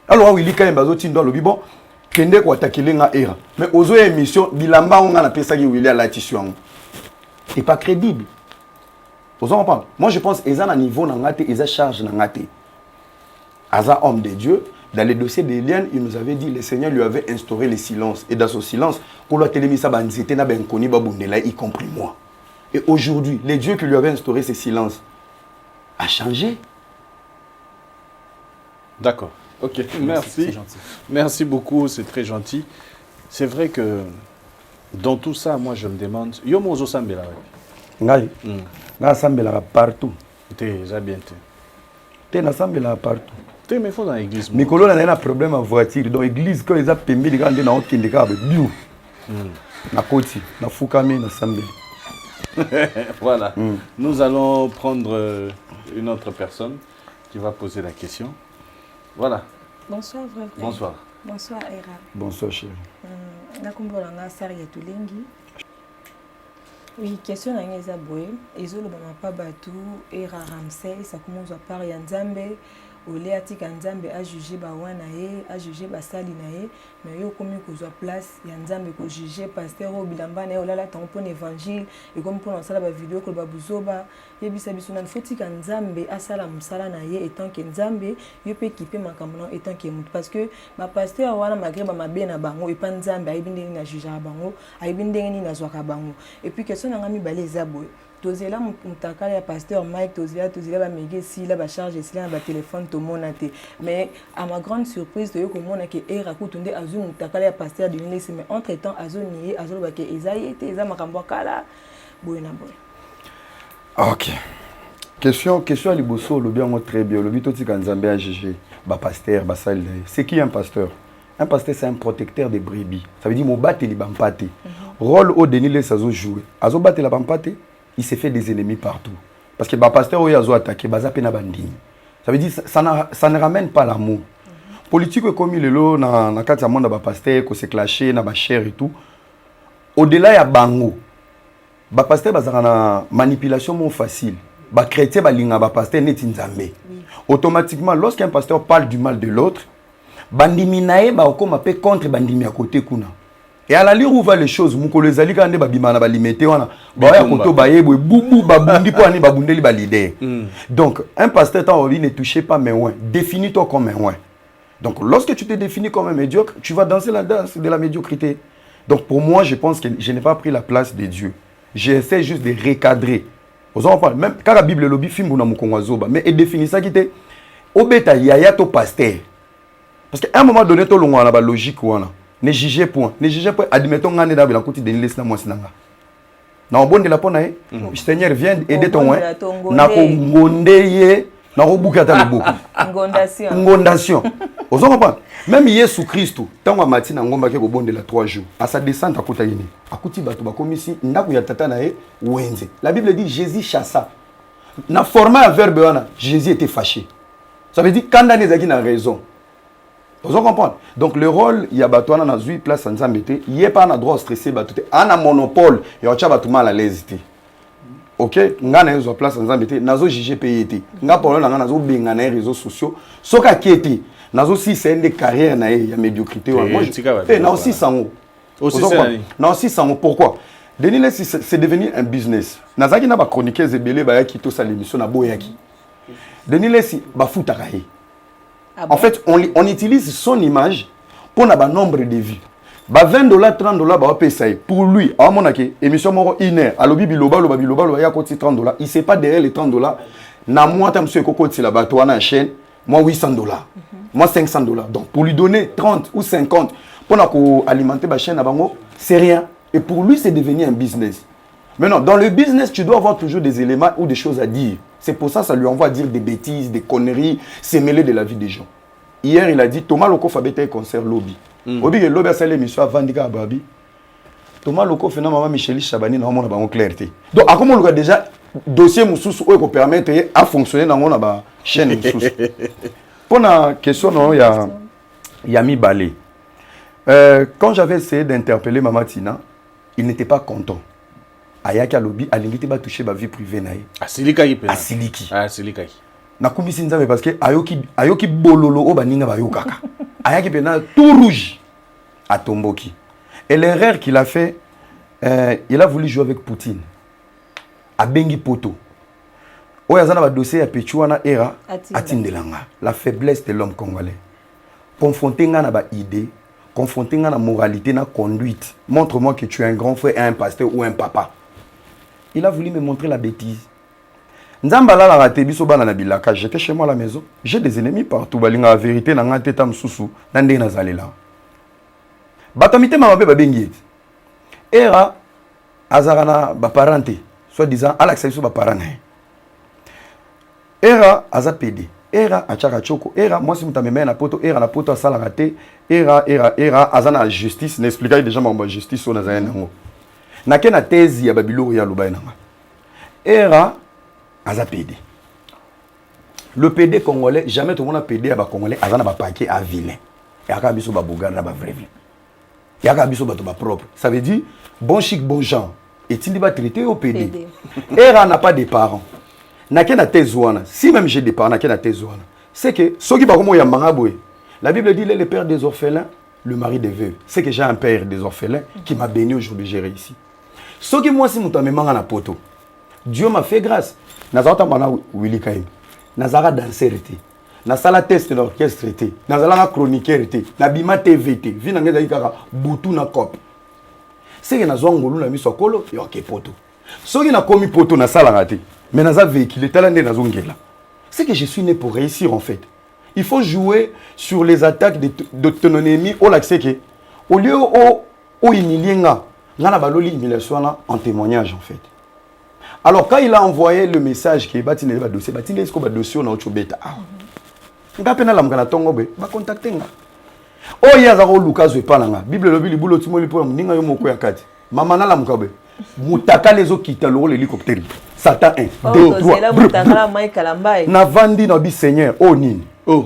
Alors, il y a un bazo tindo le bon. Kende ko attaquer les era. Mais aux autres émissions, bilamba on a appelé ça qui est à la tissu. C'est pas crédible. Vous en parlez. Moi, je pense qu'ils ont un niveau dans ngate, ils ont charge dans ngate. Aza homme de Dieu. Dans le dossier d'Eliane, il nous avait dit le Seigneur lui avait instauré le silence. Et dans ce silence, y compris moi. Et aujourd'hui, le Dieu qui lui avait instauré ce silence a changé. D'accord. Ok, merci. Merci beaucoup, c'est très gentil. C'est vrai que dans tout ça, moi je me demande. Yomo zo sambela. Ngai. Nga sambela partout. T'es bien. T'es na sambela partout. Mais il faut dans l'église. Mikolo a un problème en voiture. Dans l'église, quand ils ont permis de grandir dans aucun cas, Na koti, na fukami, na sambeli. Voilà. Nous allons prendre une autre personne qui va poser la question. Voilà. Bonsoir, frère. Bonsoir. Bonsoir, Era. Bonsoir, chérie. Nakumbolanga Saria Tulengi. Oui, question na ngeza boye. Ezolo bama pa batu Era Ramsey, ça commence à parler ya Nzambe. Ole atika Nzambe a jugé ba wana ye, a jugé ba sali na ye, mais yo komi kozwa place ya Nzambe ko juger pasteur o bilamba na ye olala tant pour évangile et comme pour sala ba vidéo ko ba buzoba yebisa biso na fotika Nzambe asala musala na ye étant que Nzambe yo pe kipe makambo étant que mutu parce que ba pasteur wana malgré ba mabe na bango et pas Nzambe ayibinde ni na juger bango ayibinde ni na zwaka bango et puis question na ngami balé zaboy tozela mutakala ya pasteur Mike tozela ba mege si la ba charge si la ba téléphone to monate mais à ma grande surprise to komona ke era kutunde azu mutakala ya pasteur de l'Église mais entre temps azu nié azu ba ke Isaïe était eza makambo kala boyena boy. OK. Question liboso le bien très bien le bitoti kanzambe a jugé ba pasteur ba sali. C'est qui un pasteur? Un pasteur c'est un protecteur des brebis. Ça veut dire mo bateli bampate. Rôle au Denis sazo jouer. Azo batela bampate. Il s'est fait des ennemis partout. Parce que le pasteur a attaqué, ça veut dire que ça ne ramène pas l'amour. Politique comme il est là, dans le monde de pasteur, qui s'est clashé, dans la chair et tout. Au-delà, il y a bango. Le pasteur a une manipulation facile. Les chrétiens, le pasteur n'est pas nzambe. Automatiquement, lorsqu'un pasteur parle du mal de l'autre, bandimi nae ba okoma pe contre bandimi à côté kuna. Et à la lire où va les choses, mukolo zali kande ba bimana ba limité wana ba ya koto ba yebwe bubu ba bundi po ani ba bundeli ba leader. Donc un pasteur tant ne touchez pas mais ouais, définis-toi comme un ouais. Donc lorsque tu te définis comme un médiocre, tu vas danser la danse de la médiocrité. Donc pour moi, je pense que je n'ai pas pris la place de Dieu. J'essaie juste de recadrer. Vous en parlez même quand la Bible lobby film na mukongwazoba mais et définit ça qui était obeta yaya to pasteur. Parce qu'à un moment donné to longa na ba logique wana. Ne jugez point. Ne jugez point. Admettons que nous avons côté de l'Église. Na bon de la pona e. Seigneur vient aider ton ouais. Na ko ngondeye, na ko bukata le beaucoup. Ngondation. Ngondation. Vous comprenez? Même Jésus Christ, tant que Martin a ngomba ke ko bon de la 3 jours. À sa descente à kota yini. Akuti bato ba komisi ndako ya tata na e wenze. La Bible dit Jésus chassa. Na format un verbe wana, Jésus était fâché. Ça veut dire quand dans les a raison. Vous comprenez? Donc le rôle, il y a batouana dans 8 places en Zambété, il n'y a pas un droit stressé, il y a un monopole, il y a un mal à l'aise. Ok? Il y a une place en Zambété, il y a un GGPI, il y a un réseaux sociaux, ce qui est il y a aussi une carrière, il y a médiocrité. Il y a aussi 100 euros. Aussi 100 euros. Pourquoi? Denis, c'est devenu un business. Il y a une chroniqueur qui a l'émission de Boyaki. Denis, c'est un foot. En fait, on utilise son image pour un nombre de vues. $20, $30, pour lui, à mon avis, émission moro iner, à l'obi biloba, il y a $30. Il ne sait pas derrière les $30. Na moi, tu as koko la batouana chaîne, moi $800, moi $500. Donc pour lui donner 30 ou 50 pour alimenter ma chaîne à bango, c'est rien. Et pour lui, c'est devenu un business. Maintenant, dans le business, tu dois avoir toujours des éléments ou des choses à dire. C'est pour ça que ça lui envoie dire des bêtises, des conneries, c'est mêlé de la vie des gens. Hier, il a dit Thomas Loko Fabete concert lobby. Obi que lobby a salé l'émission avant de Babi. Thomas Loko fait maman Michel Chabani dans mon abon clarté. Donc, à comment on a déjà dossier Moussous ou qu'on permettre à fonctionner dans mon chaîne Moussous. Pour la question, il y a mis balai. Quand j'avais essayé d'interpeller Maman Tina, il n'était pas content. Ayaka lobby, à l'ingité va toucher ma vie privée naïe. À Siliki. À Siliki. Ah, Siliki. Na kumisi nzambe parce que ayoki bololo o baninga bayokaka. Ayaki pena tout rouge à Tomboki. Et l'erreur qu'il a fait, il a voulu jouer avec Poutine. À Bengi Poto. Oyazana va dossier à Pechuana era atindelanga. La faiblesse de l'homme congolais. Confronter ngana ba idée, confronter ngana moralité, na conduite. Montre-moi que tu es un grand frère, un pasteur ou un papa. Il a voulu me montrer la bêtise. Nzambala la raté biso bana na bilaka, j'étais chez moi à la maison. J'ai des ennemis partout, balinga la vérité na ngate tam susu, nande na zalela. Batamite mamabe ba bengi. Era azarana ba parenté, soit disant à l'accès sur ba parana. Era aza PD. era achaka choko era moi si mutameme na poto era na poto asala raté era azana justice n'expliquer déjà ma justice on azana ngo na ke na thèse ya babilo ya loba nanga era aza PD le PD congolais jamais tout le monde a PD à ba congolais azana ba paquet à vilain et aka biso ba bougar na ba vrai vie et aka biso ba to ba propre ça veut dire bon chic bon genre et tindi ba traité au PD era n'a pas de parents na ke na thèse wana si même j'ai des parents na ke na thèse wana c'est que soki ba komo ya mangabwe la Bible dit le père des orphelins le mari des veuves c'est que j'ai un père des orphelins qui m'a béni aujourd'hui j'ai réussi soki moi si muta memanga na poto Dieu m'a fait grâce nazata mana Willy Kaim nazara danser été na sala test d'orchestre été nazala chroniqueur été na bima TV été vi na ngeza ikaka butu na cop c'est que nazwa ngolu na miso kolo yo ke poto soki na komi poto na sala ngate mais naza véhicule talande nazongela c'est que je suis né pour réussir en fait il faut jouer sur les attaques de ton ennemi au l'accès que au lieu au humilienga ngana baloli humiliation en témoignage en fait. Alors quand il a envoyé le message que batine ba dossier batine est-ce que ba dossier na ochobeta ah ngapena la mkana tongo be ba contacter nga oh yaza ko Lucas we palanga Bible lobi libulo timoli po mninga yo moko ya kati mama na la mkabe mutaka les okita lo l'hélicoptère Satan 1 2 3 mutaka mai kalambai na vandi na bi Seigneur oh nini oh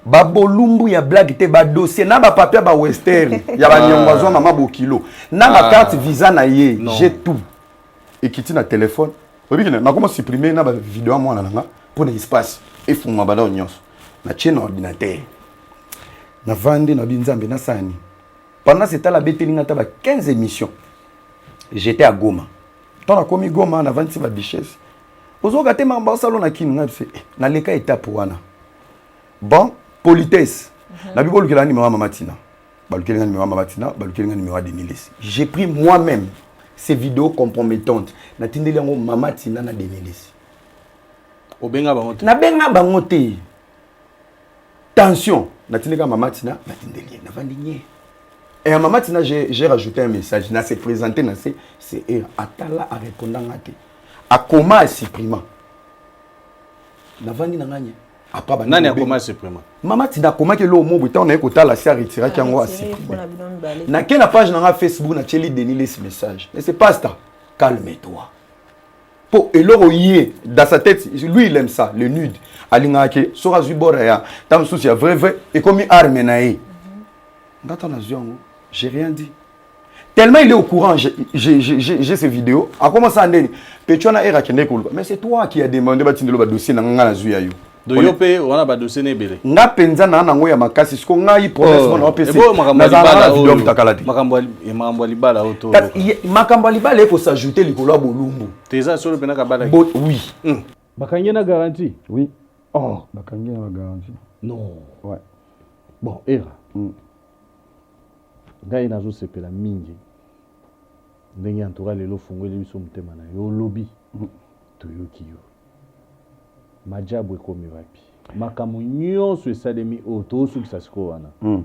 babolumbu ya blague te ba dossier na ba papier ba western ya ba nyongwazo mama bokilo na ma carte visa na ye j'ai tout et qui tient un téléphone obi kina na comment supprimer na ba vidéo moi na nga pour l'espace et fuma ba na nyonso na chaîne ordinateur na vandi na binzambe na sani pendant cette la betelinga ta ba 15 émissions j'étais à Goma tant na komi Goma na vandi ba bichesse ozo gate mamba salon na kin na c'est na leka étape wana bon politesse na bibolu kila ni mama matina balukelinga ni mama matina balukelinga ni mama Denilis j'ai pris moi-même ces vidéos compromettantes na tindeli yango mama tina na Denilis obenga bangote na benga bangote tension na tindeli mama tina na tindeli na vandinye et à mama tina j'ai rajouté un message na se présenter na c'est atala a répondre ngate a comment à supprimer na vandi na nganya apa nani a comment supprimer mama tina comment que lo mo buta on a kota la si retirer ki yango a supprimer na quelle page na Facebook na cheli Denilis ce message mais c'est pas ça calme-toi pour eloro yé dans sa tête lui il aime ça le nude alinga ke sora zubora ya tam souci vrai et comme arme na yi ngata na ziongo j'ai rien dit tellement il est au courant j'ai ces vidéos a commencé à ndeni petona era kende ko mais c'est toi qui a demandé batindelo ba dossier na ngana zuya yo doyo pe wana ba dossier ne belé nga penza na nango ya makasi siko ngai promesse mona opc makambo libala auto makambo libala il faut s'ajouter likolo ya bolumbu teza solo pena ka bala oui bakangi na garantie oui oh bakangi na garantie non ouais bon era ngai nazo sepela mingi ndenge antoura lelo fungoli biso mutema na yo lobby toyoki yo majabu ekomi wapi makambo nyonso esalemi oyo tosukisa sikoyo wana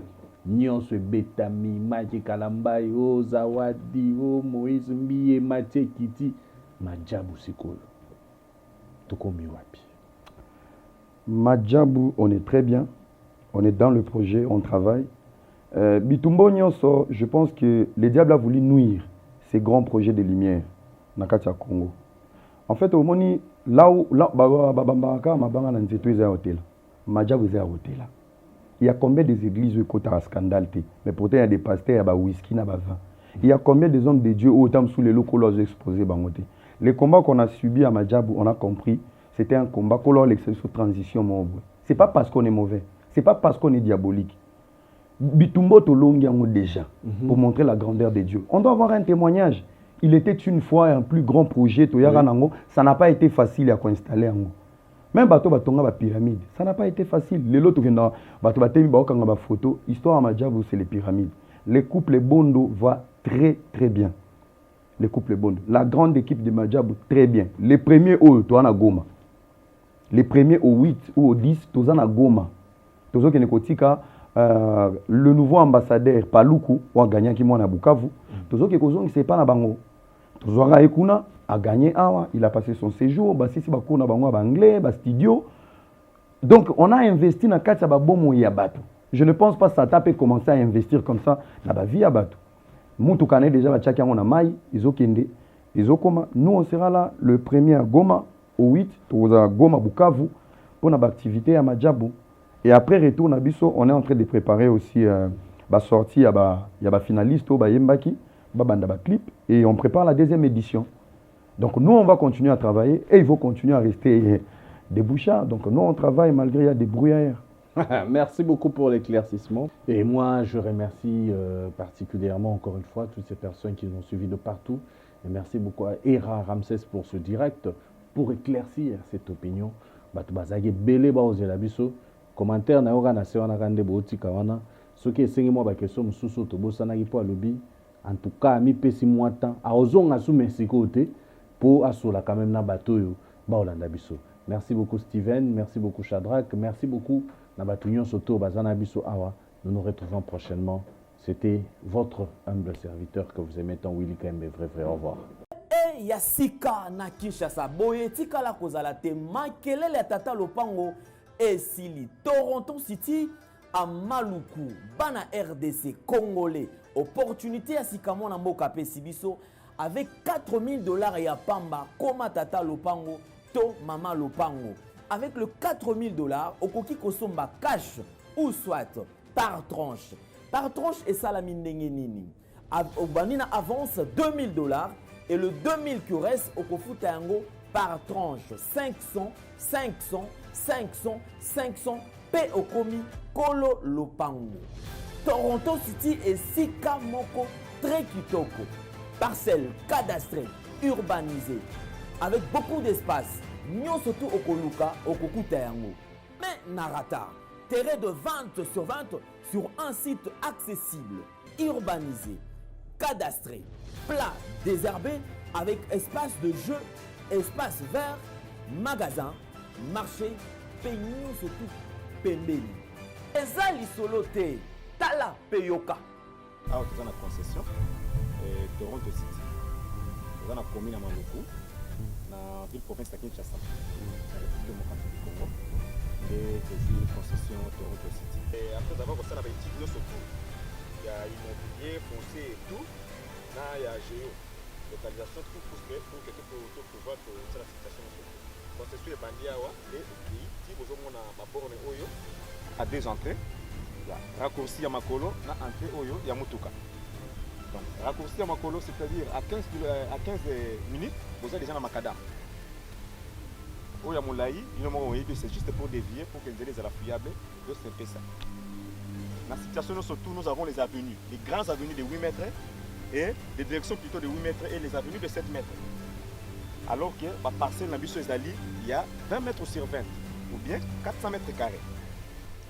nyonso ebetami Maki Kalambai o Zawadi o Moïse Mbiye Mathieu Kiti majabu sikoyo tokomi wapi majabu on est très bien on est dans le projet on travaille Bitumbo nyonso je pense que le diable a voulu nuire ces grands projets de lumière na kati ya Congo en fait au moni là où babaka mabanga na nzeto eza hôtel majabu eza hôtel il y a combien des églises où kota scandale mais pourtant il y a des pasteurs ya ba whisky na ba vin il y a combien des hommes de Dieu autant sous les locaux là exposés bangote les combats qu'on a subis à Majabu on a compris c'était un combat qu'on l'excès sous transition mon c'est pas parce qu'on est mauvais c'est pas parce qu'on est diabolique Bitumbo tolongi yango déjà pour montrer la grandeur de Dieu on doit avoir un témoignage. Il était une fois un plus grand projet, ça n'a pas été facile à installer. Même bateau batonga ba pyramide, ça n'a pas été facile. Les lots viennent bateau batemi ba okanga ba photo, histoire à Majabu c'est les pyramides. Les couples Bondo va très très bien. Les couples Bondo, la grande équipe de Majabu très bien. Les premiers au Toana Goma. Les premiers au 8 ou au 10 Tozana Goma. Tozo Kenekotika le nouveau ambassadeur Paluku a gagné qui mona Bukavu. Tozo Kekozong c'est pas na bango. Tozwanga Ekuna a gagné awa, il a passé son séjour, ba sisi ba kona bango ba anglais, ba studio. Donc, on a investi dans Katia Babomo Yabato. Je ne pense pas que Sata peut commencer à investir comme ça dans la vie Yabato. Moutou Kane déjà, on a Maï, Izokende, Izokoma. Nous, on sera là le 1er à Goma, au 8, à Goma Bukavu, pour notre activité à Madjabou. Et après retour, on est en train de préparer aussi la sortie, il y a finaliste, il y a Yembaki, il y a clip, et on prépare la 2e édition. Donc nous, on va continuer à travailler et il faut continuer à rester débouchard. Donc nous, on travaille malgré il y a des brouillards. Merci beaucoup pour l'éclaircissement. Et moi, je remercie particulièrement, encore une fois, toutes ces personnes qui nous ont suivis de partout. Et merci beaucoup à Era Ramsès pour ce direct, pour éclaircir cette opinion. Commentaire na yoga na sewa na kande boti kawana. Ce qui est sengi moi ba question mususu to bosana ki po alobi. En tout cas, mi pesi moi temps. A ozonga sou Mexico te pour asola quand même na bateau yo ba olanda biso. Merci beaucoup Steven, merci beaucoup Shadrach, merci beaucoup na batunyon soto bazana biso awa. Nous nous retrouvons prochainement. C'était votre humble serviteur que vous aimez tant Willy Kembe, vrai au revoir. Et Yasika na Kinshasa boye tikala kozala te makelele tata lopango esili Toronto City à Maluku bana RDC congolais opportunité à sikamona mboka pesibiso avec $4000 ya pamba koma tata lopango to mama lopango avec le $4000 okoki kosomba cash ou soit par tranche et salami ndenge nini obanina avance $2000 et le 2000 qui reste okofuta yango par tranche 500 P okomi Kolo Lopango. Toronto City et Sika Moko très kitoko. Parcelle cadastrée, urbanisée, avec beaucoup d'espace. Nyon surtout okoluka okokuta yango. Mais narata, terrain de vente sur un site accessible, urbanisé, cadastré, plat, désherbé, avec espace de jeu, espace vert, magasin, marché, peignon surtout pembeni. Eza lisolo te, tala peyoka. Alors tu as une concession Toronto City. Tu as une commune à Maluku, dans la ville province de Kinshasa, dans la République démocratique du Congo. Et tu as une concession Toronto City. Et après avoir commencé à étudier surtout, il y a immobilier, foncier et tout. Là il y a géo, localisation tout pour que tu puisses pouvoir te la situation. Concession est bandit et si vous avez un borne oyo à 2 entrées, raccourci à Makolo, na entrée oyo ya Mutuka. Donc raccourci à Makolo, c'est-à-dire à 15 minutes, vous avez déjà dans Makadam. Oya Moulaï, c'est juste pour dévier, pour que les ailes soient fiables, donc c'est un peu ça. Dans la situation surtout, nous avons les avenues, les grandes avenues de 8 mètres et des directions plutôt de 8 mètres et les avenues de 7 mètres. Alors que la parcelle dans il y a 20 mètres sur 20 ou bien 400 mètres carrés.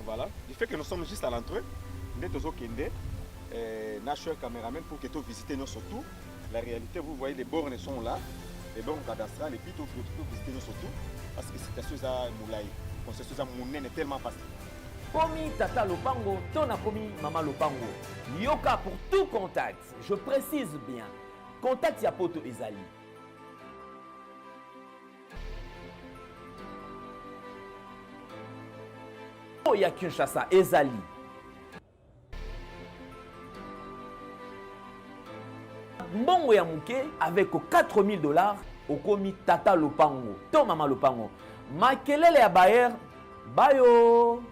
Voilà. Du fait que nous sommes juste à l'entrée, nous sommes national caméraman pour que tu visites nous surtout. La réalité, vous voyez, les bornes sont là, les bornes cadastrales, et puis tu peux visiter nous surtout parce que c'est situation à Moulaï. Concession à Mounen est tellement facile. Komi Tata Lopango, Tona Komi Mama Lopango. Yoka pour tout contact. Je précise bien. Contact Yapoto Ezali. Ya Kinshasa Ezali. Mbongo ya muke avec $4000 okomi Tata Lopango to Mama Lopango. Makelele ya Bayer bayo.